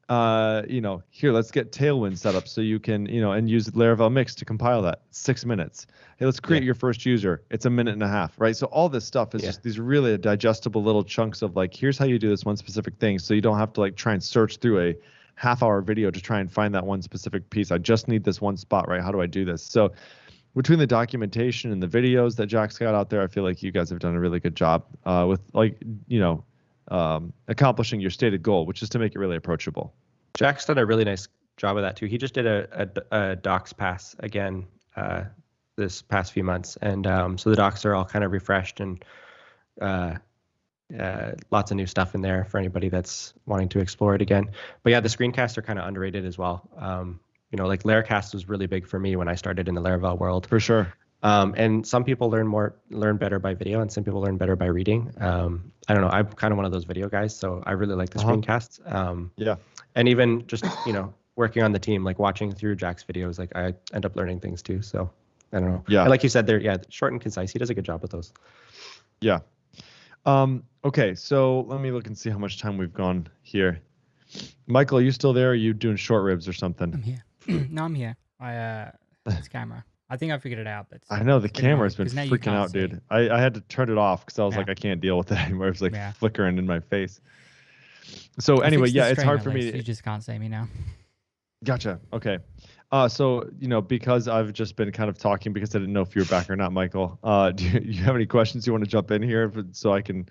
here, let's get Tailwind set up so you can, and use Laravel Mix to compile that. 6 minutes. Hey, let's create your first user. It's 1.5 minutes, right? So all this stuff is just these really digestible little chunks of like, here's how you do this one specific thing. So you don't have to like try and search through a half-hour video to try and find that one specific piece. I just need this one spot, right? How do I do this? So between the documentation and the videos that Jack's got out there, I feel like you guys have done a really good job with like, accomplishing your stated goal, which is to make it really approachable. Jack's done a really nice job of that too. He just did a docs pass again this past few months, and so the docs are all kind of refreshed and lots of new stuff in there for anybody that's wanting to explore it again. But yeah, the screencasts are kind of underrated as well. Like Laracast was really big for me when I started in the Laravel world. For sure. And some people learn better by video, and some people learn better by reading. I don't know. I'm kind of one of those video guys, so I really like the screencasts. And even just working on the team, like watching through Jack's videos, like I end up learning things too. So I don't know. Yeah. And like you said, they're short and concise. He does a good job with those. Yeah. Okay, so let me look and see how much time we've gone here. Michael, are you still there? Or are you doing short ribs or something? I'm here. No, I'm here. It's camera. I think I figured it out, but I know the camera's been freaking out, dude. I had to turn it off because I was like, I can't deal with it anymore. It was like flickering in my face. So anyway, it's hard for me. You just can't see me now. Gotcha. Okay. So because I've just been kind of talking because I didn't know if you were back or not, Michael. Do you have any questions you want to jump in here so I can,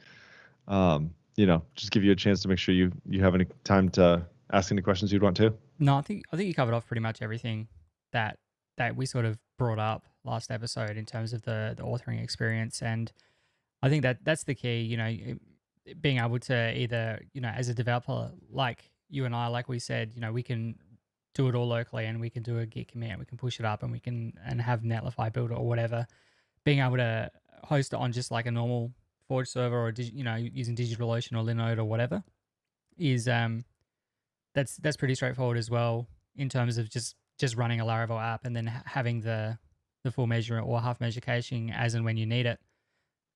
just give you a chance to make sure you have any time to ask any questions you'd want to? No, I think you covered off pretty much everything that we sort of brought up last episode in terms of the authoring experience, and I think that's the key. Being able to either as a developer like you and I, like we said, we can do it all locally, and we can do a git commit, we can push it up, and we can have Netlify build it or whatever. Being able to host it on just like a normal Forge server or using DigitalOcean or Linode or whatever is that's pretty straightforward as well in terms of just running a Laravel app and then having the full measure or half measure caching as and when you need it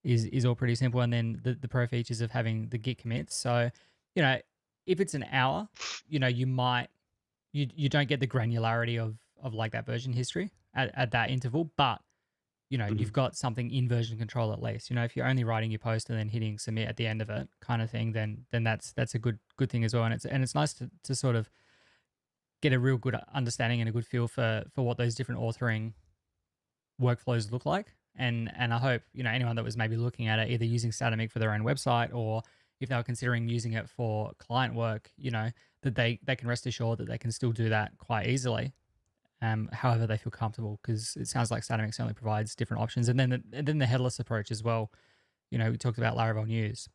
is all pretty simple. And then the pro features of having the git commits. So, if it's an hour, you don't get the granularity of like that version history at that interval, but you've got something in version control at least. If you're only writing your post and then hitting submit at the end of it kind of thing, then that's a good thing as well. And it's nice to sort of get a real good understanding and a good feel for what those different authoring workflows look like. And I hope, anyone that was maybe looking at it, either using Static for their own website or if they were considering using it for client work, that they can rest assured that they can still do that quite easily, however they feel comfortable, because it sounds like Static certainly provides different options. And then the headless approach as well. We talked about Laravel News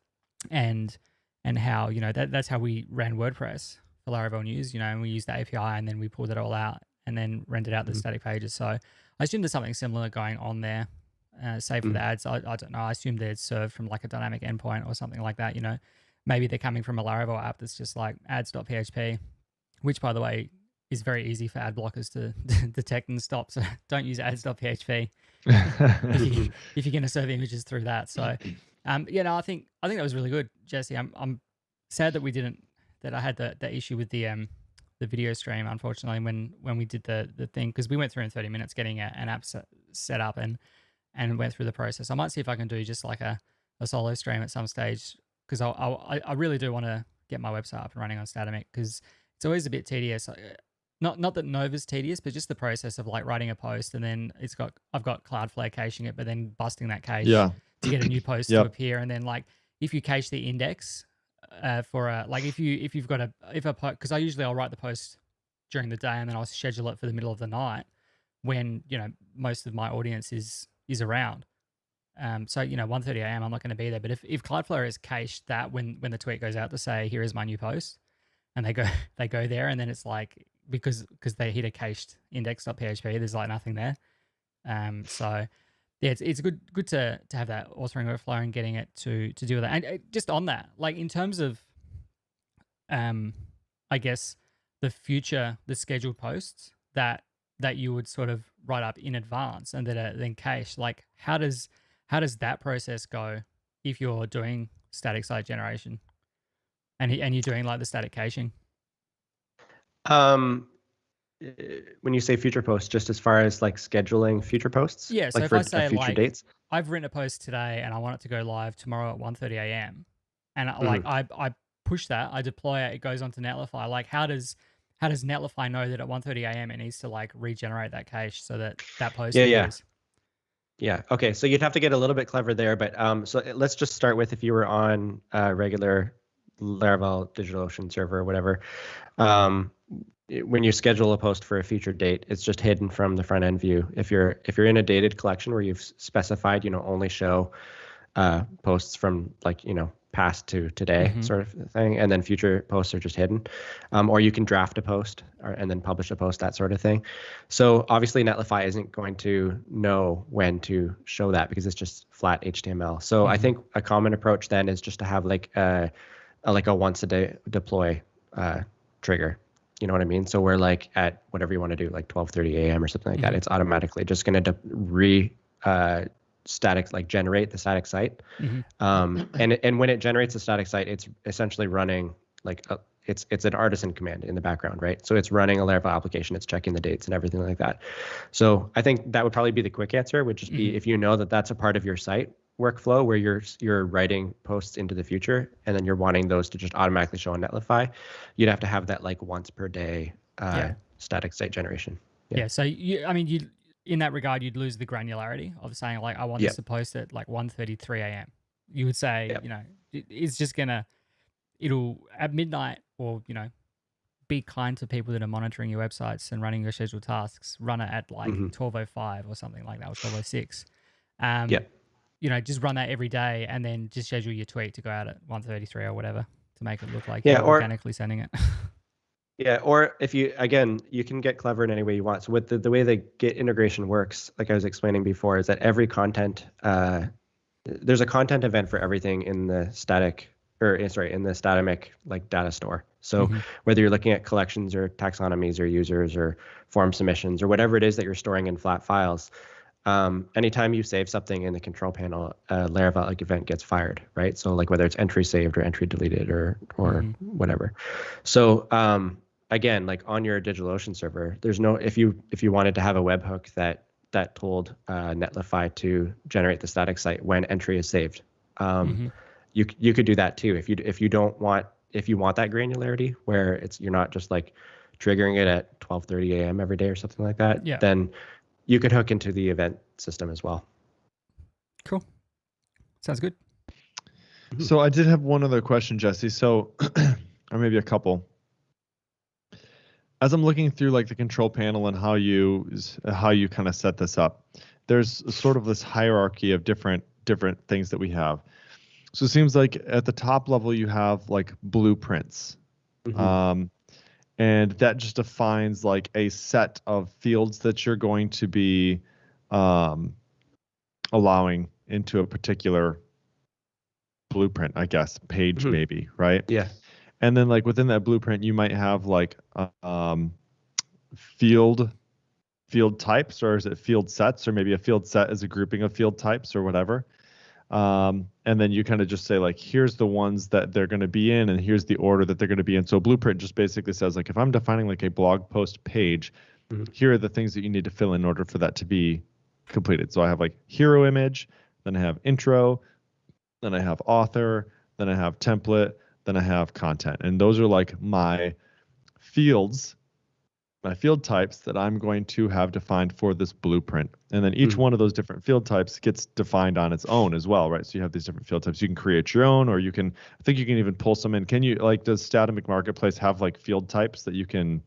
and how, that's how we ran WordPress for Laravel News, and we used the API and then we pulled it all out and then rendered out the static pages. So I assume there's something similar going on there, save for the ads. I don't know. I assume they're served from like a dynamic endpoint or something like that. Maybe they're coming from a Laravel app that's just like ads.php, which by the way is very easy for ad blockers to detect and stop. So don't use ads.php if you're going to serve images through that. So I think that was really good, Jesse. I'm sad that I had the issue with the video stream, unfortunately, when we did the thing, because we went through in 30 minutes getting an app set up and went through the process. I might see if I can do just like a solo stream at some stage, because I really do want to get my website up and running on Static, because it's always a bit tedious. Not that Nova's tedious, but just the process of like writing a post and then I've got Cloudflare caching it, but then busting that cache to get a new post to appear, and then like if you cache the index for because I'll write the post during the day and then I'll schedule it for the middle of the night when most of my audience is around. So 1:30 a.m. I'm not going to be there. But if Cloudflare is cached that when the tweet goes out to say here is my new post, and they go there, and then it's like because they hit a cached index.php, there's like nothing there. So yeah, it's good to have that authoring workflow and getting it to do that. And just on that, like in terms of I guess the scheduled posts that you would sort of write up in advance and that are then cached, like how does that process go if you're doing static site generation and you're doing like the static caching? When you say future posts, just as far as like scheduling future posts, Yeah. So like if for I say future like dates. I've written a post today and I want it to go live tomorrow at 1:30 a.m. and I push that, I deploy it, it goes onto Netlify. Like how does Netlify know that at 1:30 a.m. it needs to like regenerate that cache so that post appears? Yeah. Okay. So you'd have to get a little bit clever there, but so let's just start with if you were on a regular Laravel DigitalOcean server or whatever. When you schedule a post for a future date, it's just hidden from the front end view. If you're in a dated collection where you've specified, only show posts from like, past to today sort of thing, and then future posts are just hidden, or you can draft a post and then publish a post, that sort of thing. So obviously Netlify isn't going to know when to show that because it's just flat HTML. So I think a common approach then is just to have like a once a day deploy trigger. You know what I mean? So we're like at whatever you want to do, like 12:30 a.m. or something like that. It's automatically just going to generate the static site. And when it generates a static site, it's essentially running like it's an artisan command in the background, right? So it's running a Laravel application, it's checking the dates and everything like that. So I think that would probably be the quick answer, would just be if you know that that's a part of your site workflow where you're writing posts into the future and then you're wanting those to just automatically show on Netlify, you'd have to have that like once per day static site generation. Yeah. So you in that regard, you'd lose the granularity of saying like, I want this to post at like 1:33 a.m. You would say, it's just it'll at midnight, or, be kind to people that are monitoring your websites and running your scheduled tasks, run it at like 12:05 or something like that, or 12:06. Just run that every day and then just schedule your tweet to go out at 1:33 or whatever to make it look like you're organically sending it. Yeah, or if you can get clever in any way you want. So with the way the Git integration works, like I was explaining before, is that every content, there's a content event for everything in the in the Statamic like data store. So whether you're looking at collections or taxonomies or users or form submissions or whatever it is that you're storing in flat files, anytime you save something in the control panel, a Laravel event gets fired, right? So like whether it's entry saved or entry deleted or whatever. So again, like on your DigitalOcean server, there's no, if you wanted to have a webhook that told Netlify to generate the static site when entry is saved, you could do that too. If you want that granularity where you're not just like triggering it at 12:30 a.m. every day or something like that, then you could hook into the event system as well. Cool. Sounds good. So I did have one other question, Jesse. So, or maybe a couple. As I'm looking through like the control panel and how you kind of set this up, there's sort of this hierarchy of different things that we have. So it seems like at the top level you have like blueprints. And that just defines like a set of fields that you're going to be allowing into a particular blueprint, I guess, page maybe, right? Yeah. And then like within that blueprint, you might have like field types, or is it field sets, or maybe a field set is a grouping of field types or whatever. And then you kind of just say like, here's the ones that they're going to be in, and here's the order that they're going to be in. So blueprint just basically says like, if I'm defining like a blog post page, here are the things that you need to fill in order for that to be completed. So I have like hero image, then I have intro, then I have author, then I have template, then I have content. And those are like my fields, my field types that I'm going to have defined for this blueprint. And then each one of those different field types gets defined on its own as well, right? So you have these different field types. You can create your own, or I think you can even pull some in. Can you, like, does Statamic Marketplace have like field types that you can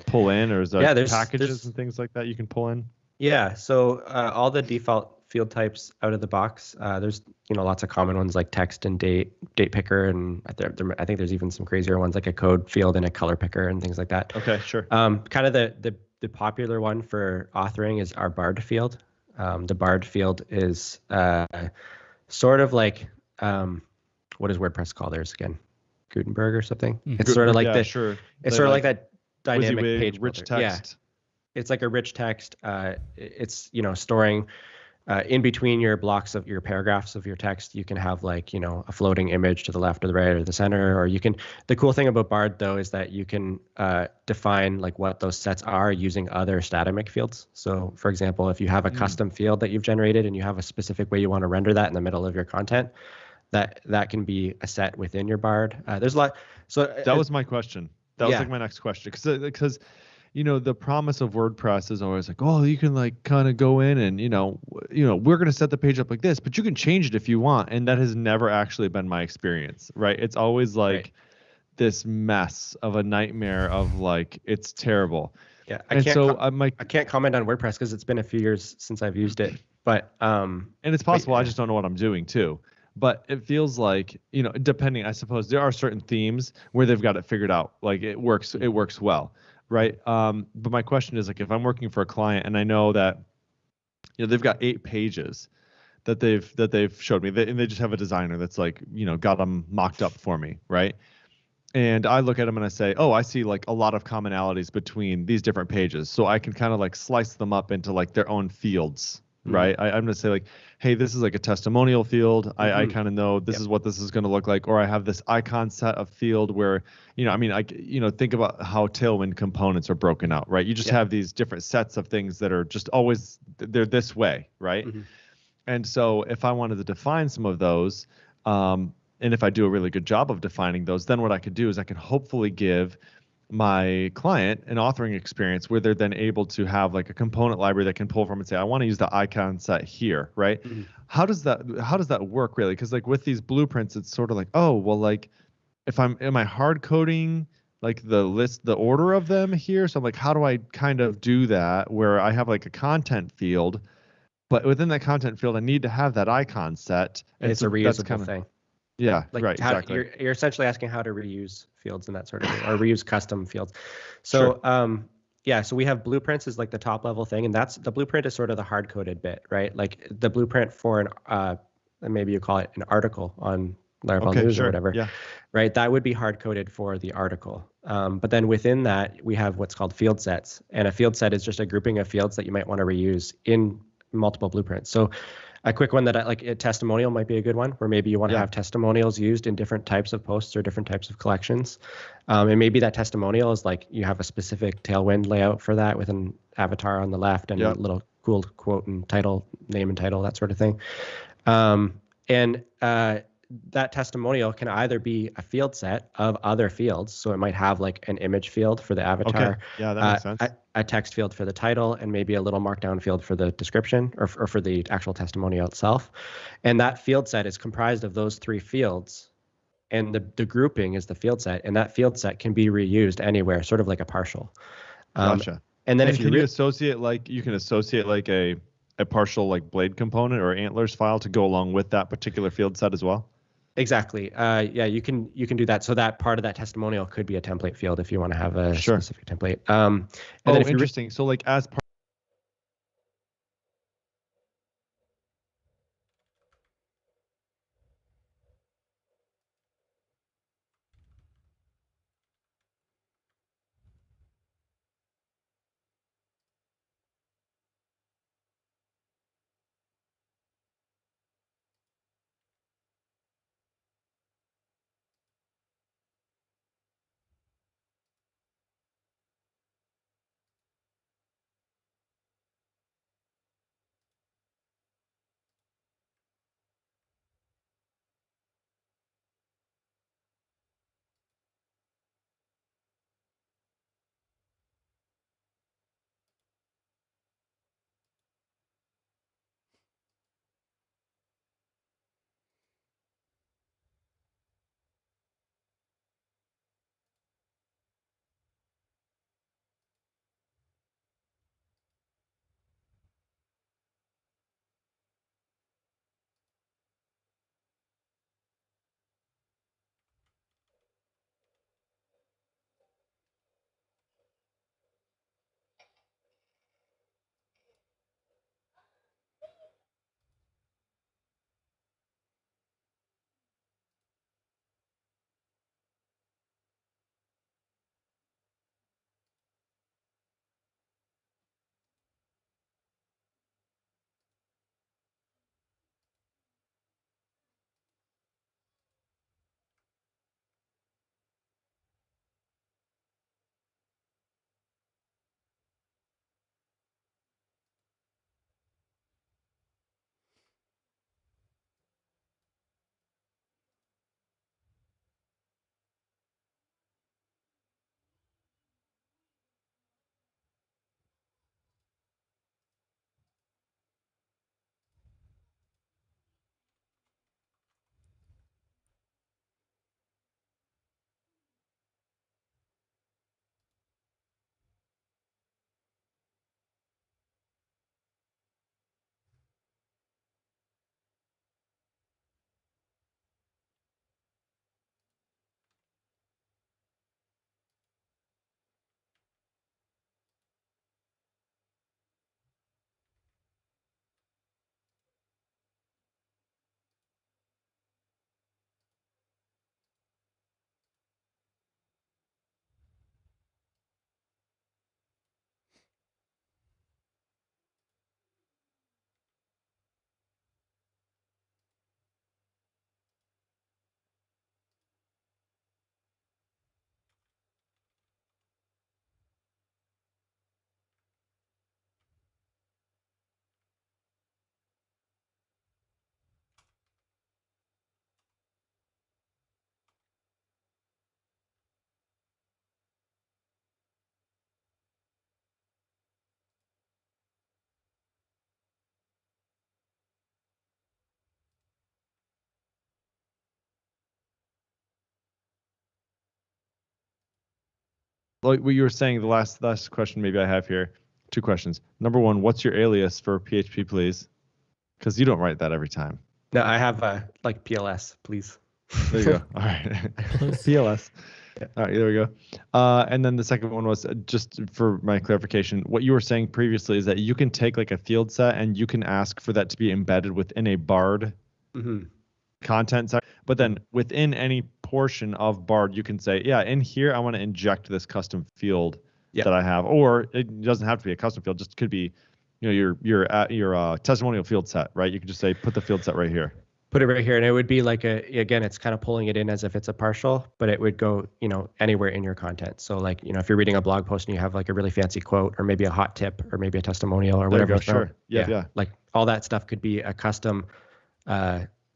pull in, or is there packages and things like that you can pull in? Yeah, so all the default field types out of the box, there's lots of common ones like text and date picker, and I think there's even some crazier ones like a code field and a color picker and things like that. Okay, sure. Kind of the popular one for authoring is our Bard field. The Bard field is sort of like what does WordPress call theirs again? Gutenberg or something. It's sort of like It's sort of like that dynamic page rich text. Yeah. It's like a rich text. It's storing in between your blocks of your paragraphs of your text, you can have like, a floating image to the left or the right or the center, or you can, the cool thing about Bard though, is that you can define like what those sets are using other static fields. So for example, if you have a custom field that you've generated and you have a specific way you want to render that in the middle of your content, that can be a set within your Bard. There's a lot. So that was my question. That was like my next question. Because the promise of WordPress is always like, oh, you can like kind of go in and, we're going to set the page up like this, but you can change it if you want. And that has never actually been my experience, right? It's always like this mess of a nightmare of like, it's terrible. Yeah. I can't comment on WordPress because it's been a few years since I've used it, but, and it's possible. I just don't know what I'm doing too. But it feels like, depending, I suppose there are certain themes where they've got it figured out. Like it works well. Right. But my question is, like, if I'm working for a client and I know that, they've got 8 pages that they've showed me, and they just have a designer that's like, got them mocked up for me. Right. And I look at them and I say, oh, I see like a lot of commonalities between these different pages. So I can kind of like slice them up into like their own fields. Right. I'm going to say like, hey, this is like a testimonial field. I kind of know this is what this is going to look like. Or I have this icon set of field where, think about how Tailwind components are broken out, right? You just have these different sets of things that are just always, they're this way, right? And so if I wanted to define some of those, and if I do a really good job of defining those, then what I could do is I can hopefully give my client an authoring experience where they're then able to have like a component library that can pull from and say, I want to use the icon set here, right? How does that work really? Because like with these blueprints, it's sort of like, oh, well, like am I hard coding like the order of them here? So I'm like, how do I kind of do that where I have like a content field, but within that content field, I need to have that icon set. And it's a reusable thing. Yeah, like right, exactly. You're essentially asking how to reuse fields and that sort of thing, or reuse custom fields. So so we have blueprints is like the top level thing, and that's the blueprint is sort of the hard coded bit, right? Like the blueprint for an maybe you call it an article on Laravel News or whatever, right? That would be hard coded for the article. But then within that, we have what's called field sets, and a field set is just a grouping of fields that you might want to reuse in multiple blueprints. So a quick one that I like, a testimonial might be a good one, where maybe you want to have testimonials used in different types of posts or different types of collections. And maybe that testimonial is like you have a specific Tailwind layout for that with an avatar on the left and a little cool quote and title, name and title, that sort of thing. That testimonial can either be a field set of other fields. So it might have like an image field for the avatar. Yeah, that makes sense. A text field for the title, and maybe a little markdown field for the description or for the actual testimonial itself. And that field set is comprised of those 3 fields. And the grouping is the field set. And that field set can be reused anywhere, sort of like a partial. Gotcha. And then you can associate like a partial like blade component or antlers file to go along with that particular field set as well. Exactly. You can do that. So that part of that testimonial could be a template field if you want to have a specific template. And then if interesting. So like as part like what you were saying, the last question maybe I have here, 2 questions. Number 1, what's your alias for PHP, please? Because you don't write that every time. No, I have like PLS, please. There you go. All right. PLS. Yeah. All right, there we go. And then the second one was just for my clarification. What you were saying previously is that you can take like a field set and you can ask for that to be embedded within a Bard content set. But then within any portion of Bard, you can say, yeah, in here, I want to inject this custom field that I have. Or it doesn't have to be a custom field. Just could be, your testimonial field set, right? You can just say, put the field set right here. Put it right here, and it would be like again, it's kind of pulling it in as if it's a partial, but it would go, anywhere in your content. So like, if you're reading a blog post and you have like a really fancy quote or maybe a hot tip or maybe a testimonial or whatever. Sure. Yeah. Like all that stuff could be a custom,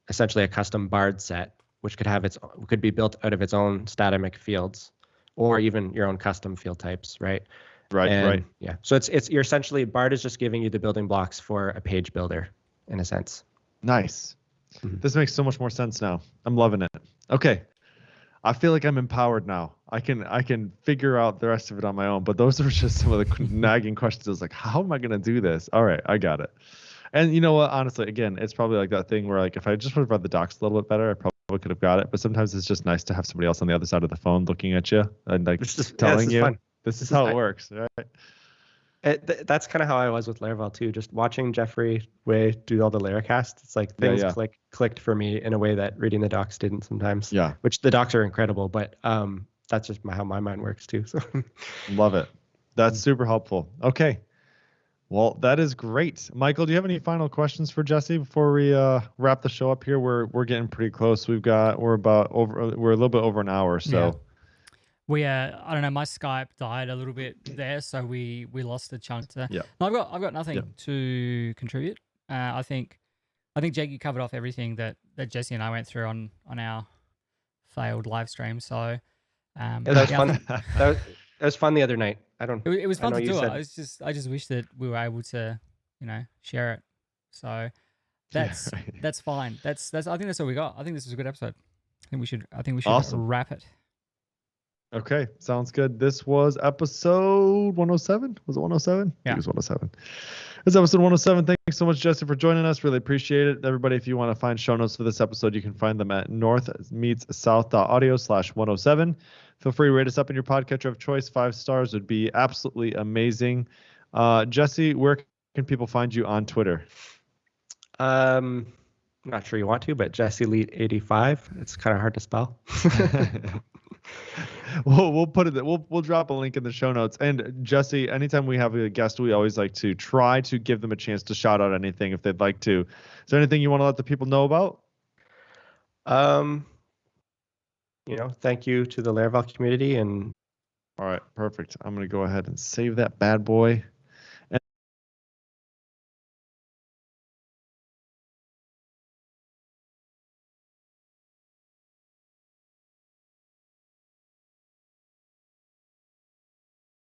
essentially a custom Bard set, which could be built out of its own static fields or even your own custom field types, right? Right. Yeah. So you're essentially, Bard is just giving you the building blocks for a page builder in a sense. Nice. This makes so much more sense now. I'm loving it. Okay. I feel like I'm empowered now. I can figure out the rest of it on my own, but those are just some of the nagging questions. I was like, how am I going to do this? All right, I got it. And you know what? Honestly, again, it's probably like that thing where like if I just would have read the docs a little bit better, I probably could have got it. But sometimes it's just nice to have somebody else on the other side of the phone looking at you and like telling you this is how it works, right? That's kind of how I was with Laravel too. Just watching Jeffrey Way do all the Laracast, it's like things clicked for me in a way that reading the docs didn't sometimes. Yeah. Which the docs are incredible, but that's just how my mind works too. So love it. That's super helpful. Okay. Well, that is great. Michael, do you have any final questions for Jesse before we wrap the show up here? We're getting pretty close. We're a little bit over an hour, so. Yeah. We I don't know, my Skype died a little bit there, so we lost a chunk there. Yeah. No, I've got nothing to contribute. I think Jake, you covered off everything that Jesse and I went through on our failed live stream. So that was fun. That was fun the other night. It was fun to do it. I just wish that we were able to, share it. So that's fine. That's I think that's all we got. I think this was a good episode. I think we should awesome. Wrap it. Okay, sounds good. This was episode 107. Was it 107? Yeah. I think it was 107. It's episode 107. Thanks so much, Jesse, for joining us. Really appreciate it. Everybody, if you want to find show notes for this episode, you can find them at northmeetssouth.audio/107. Feel free to rate us up in your podcatcher of choice. 5 stars would be absolutely amazing. Jesse, where can people find you on Twitter? I'm not sure you want to, but JesseLeet85. It's kind of hard to spell. We'll put it. We'll drop a link in the show notes. And Jesse, anytime we have a guest, we always like to try to give them a chance to shout out anything if they'd like to. Is there anything you want to let the people know about? Thank you to the Laravel community and. All right, perfect. I'm gonna go ahead and save that bad boy.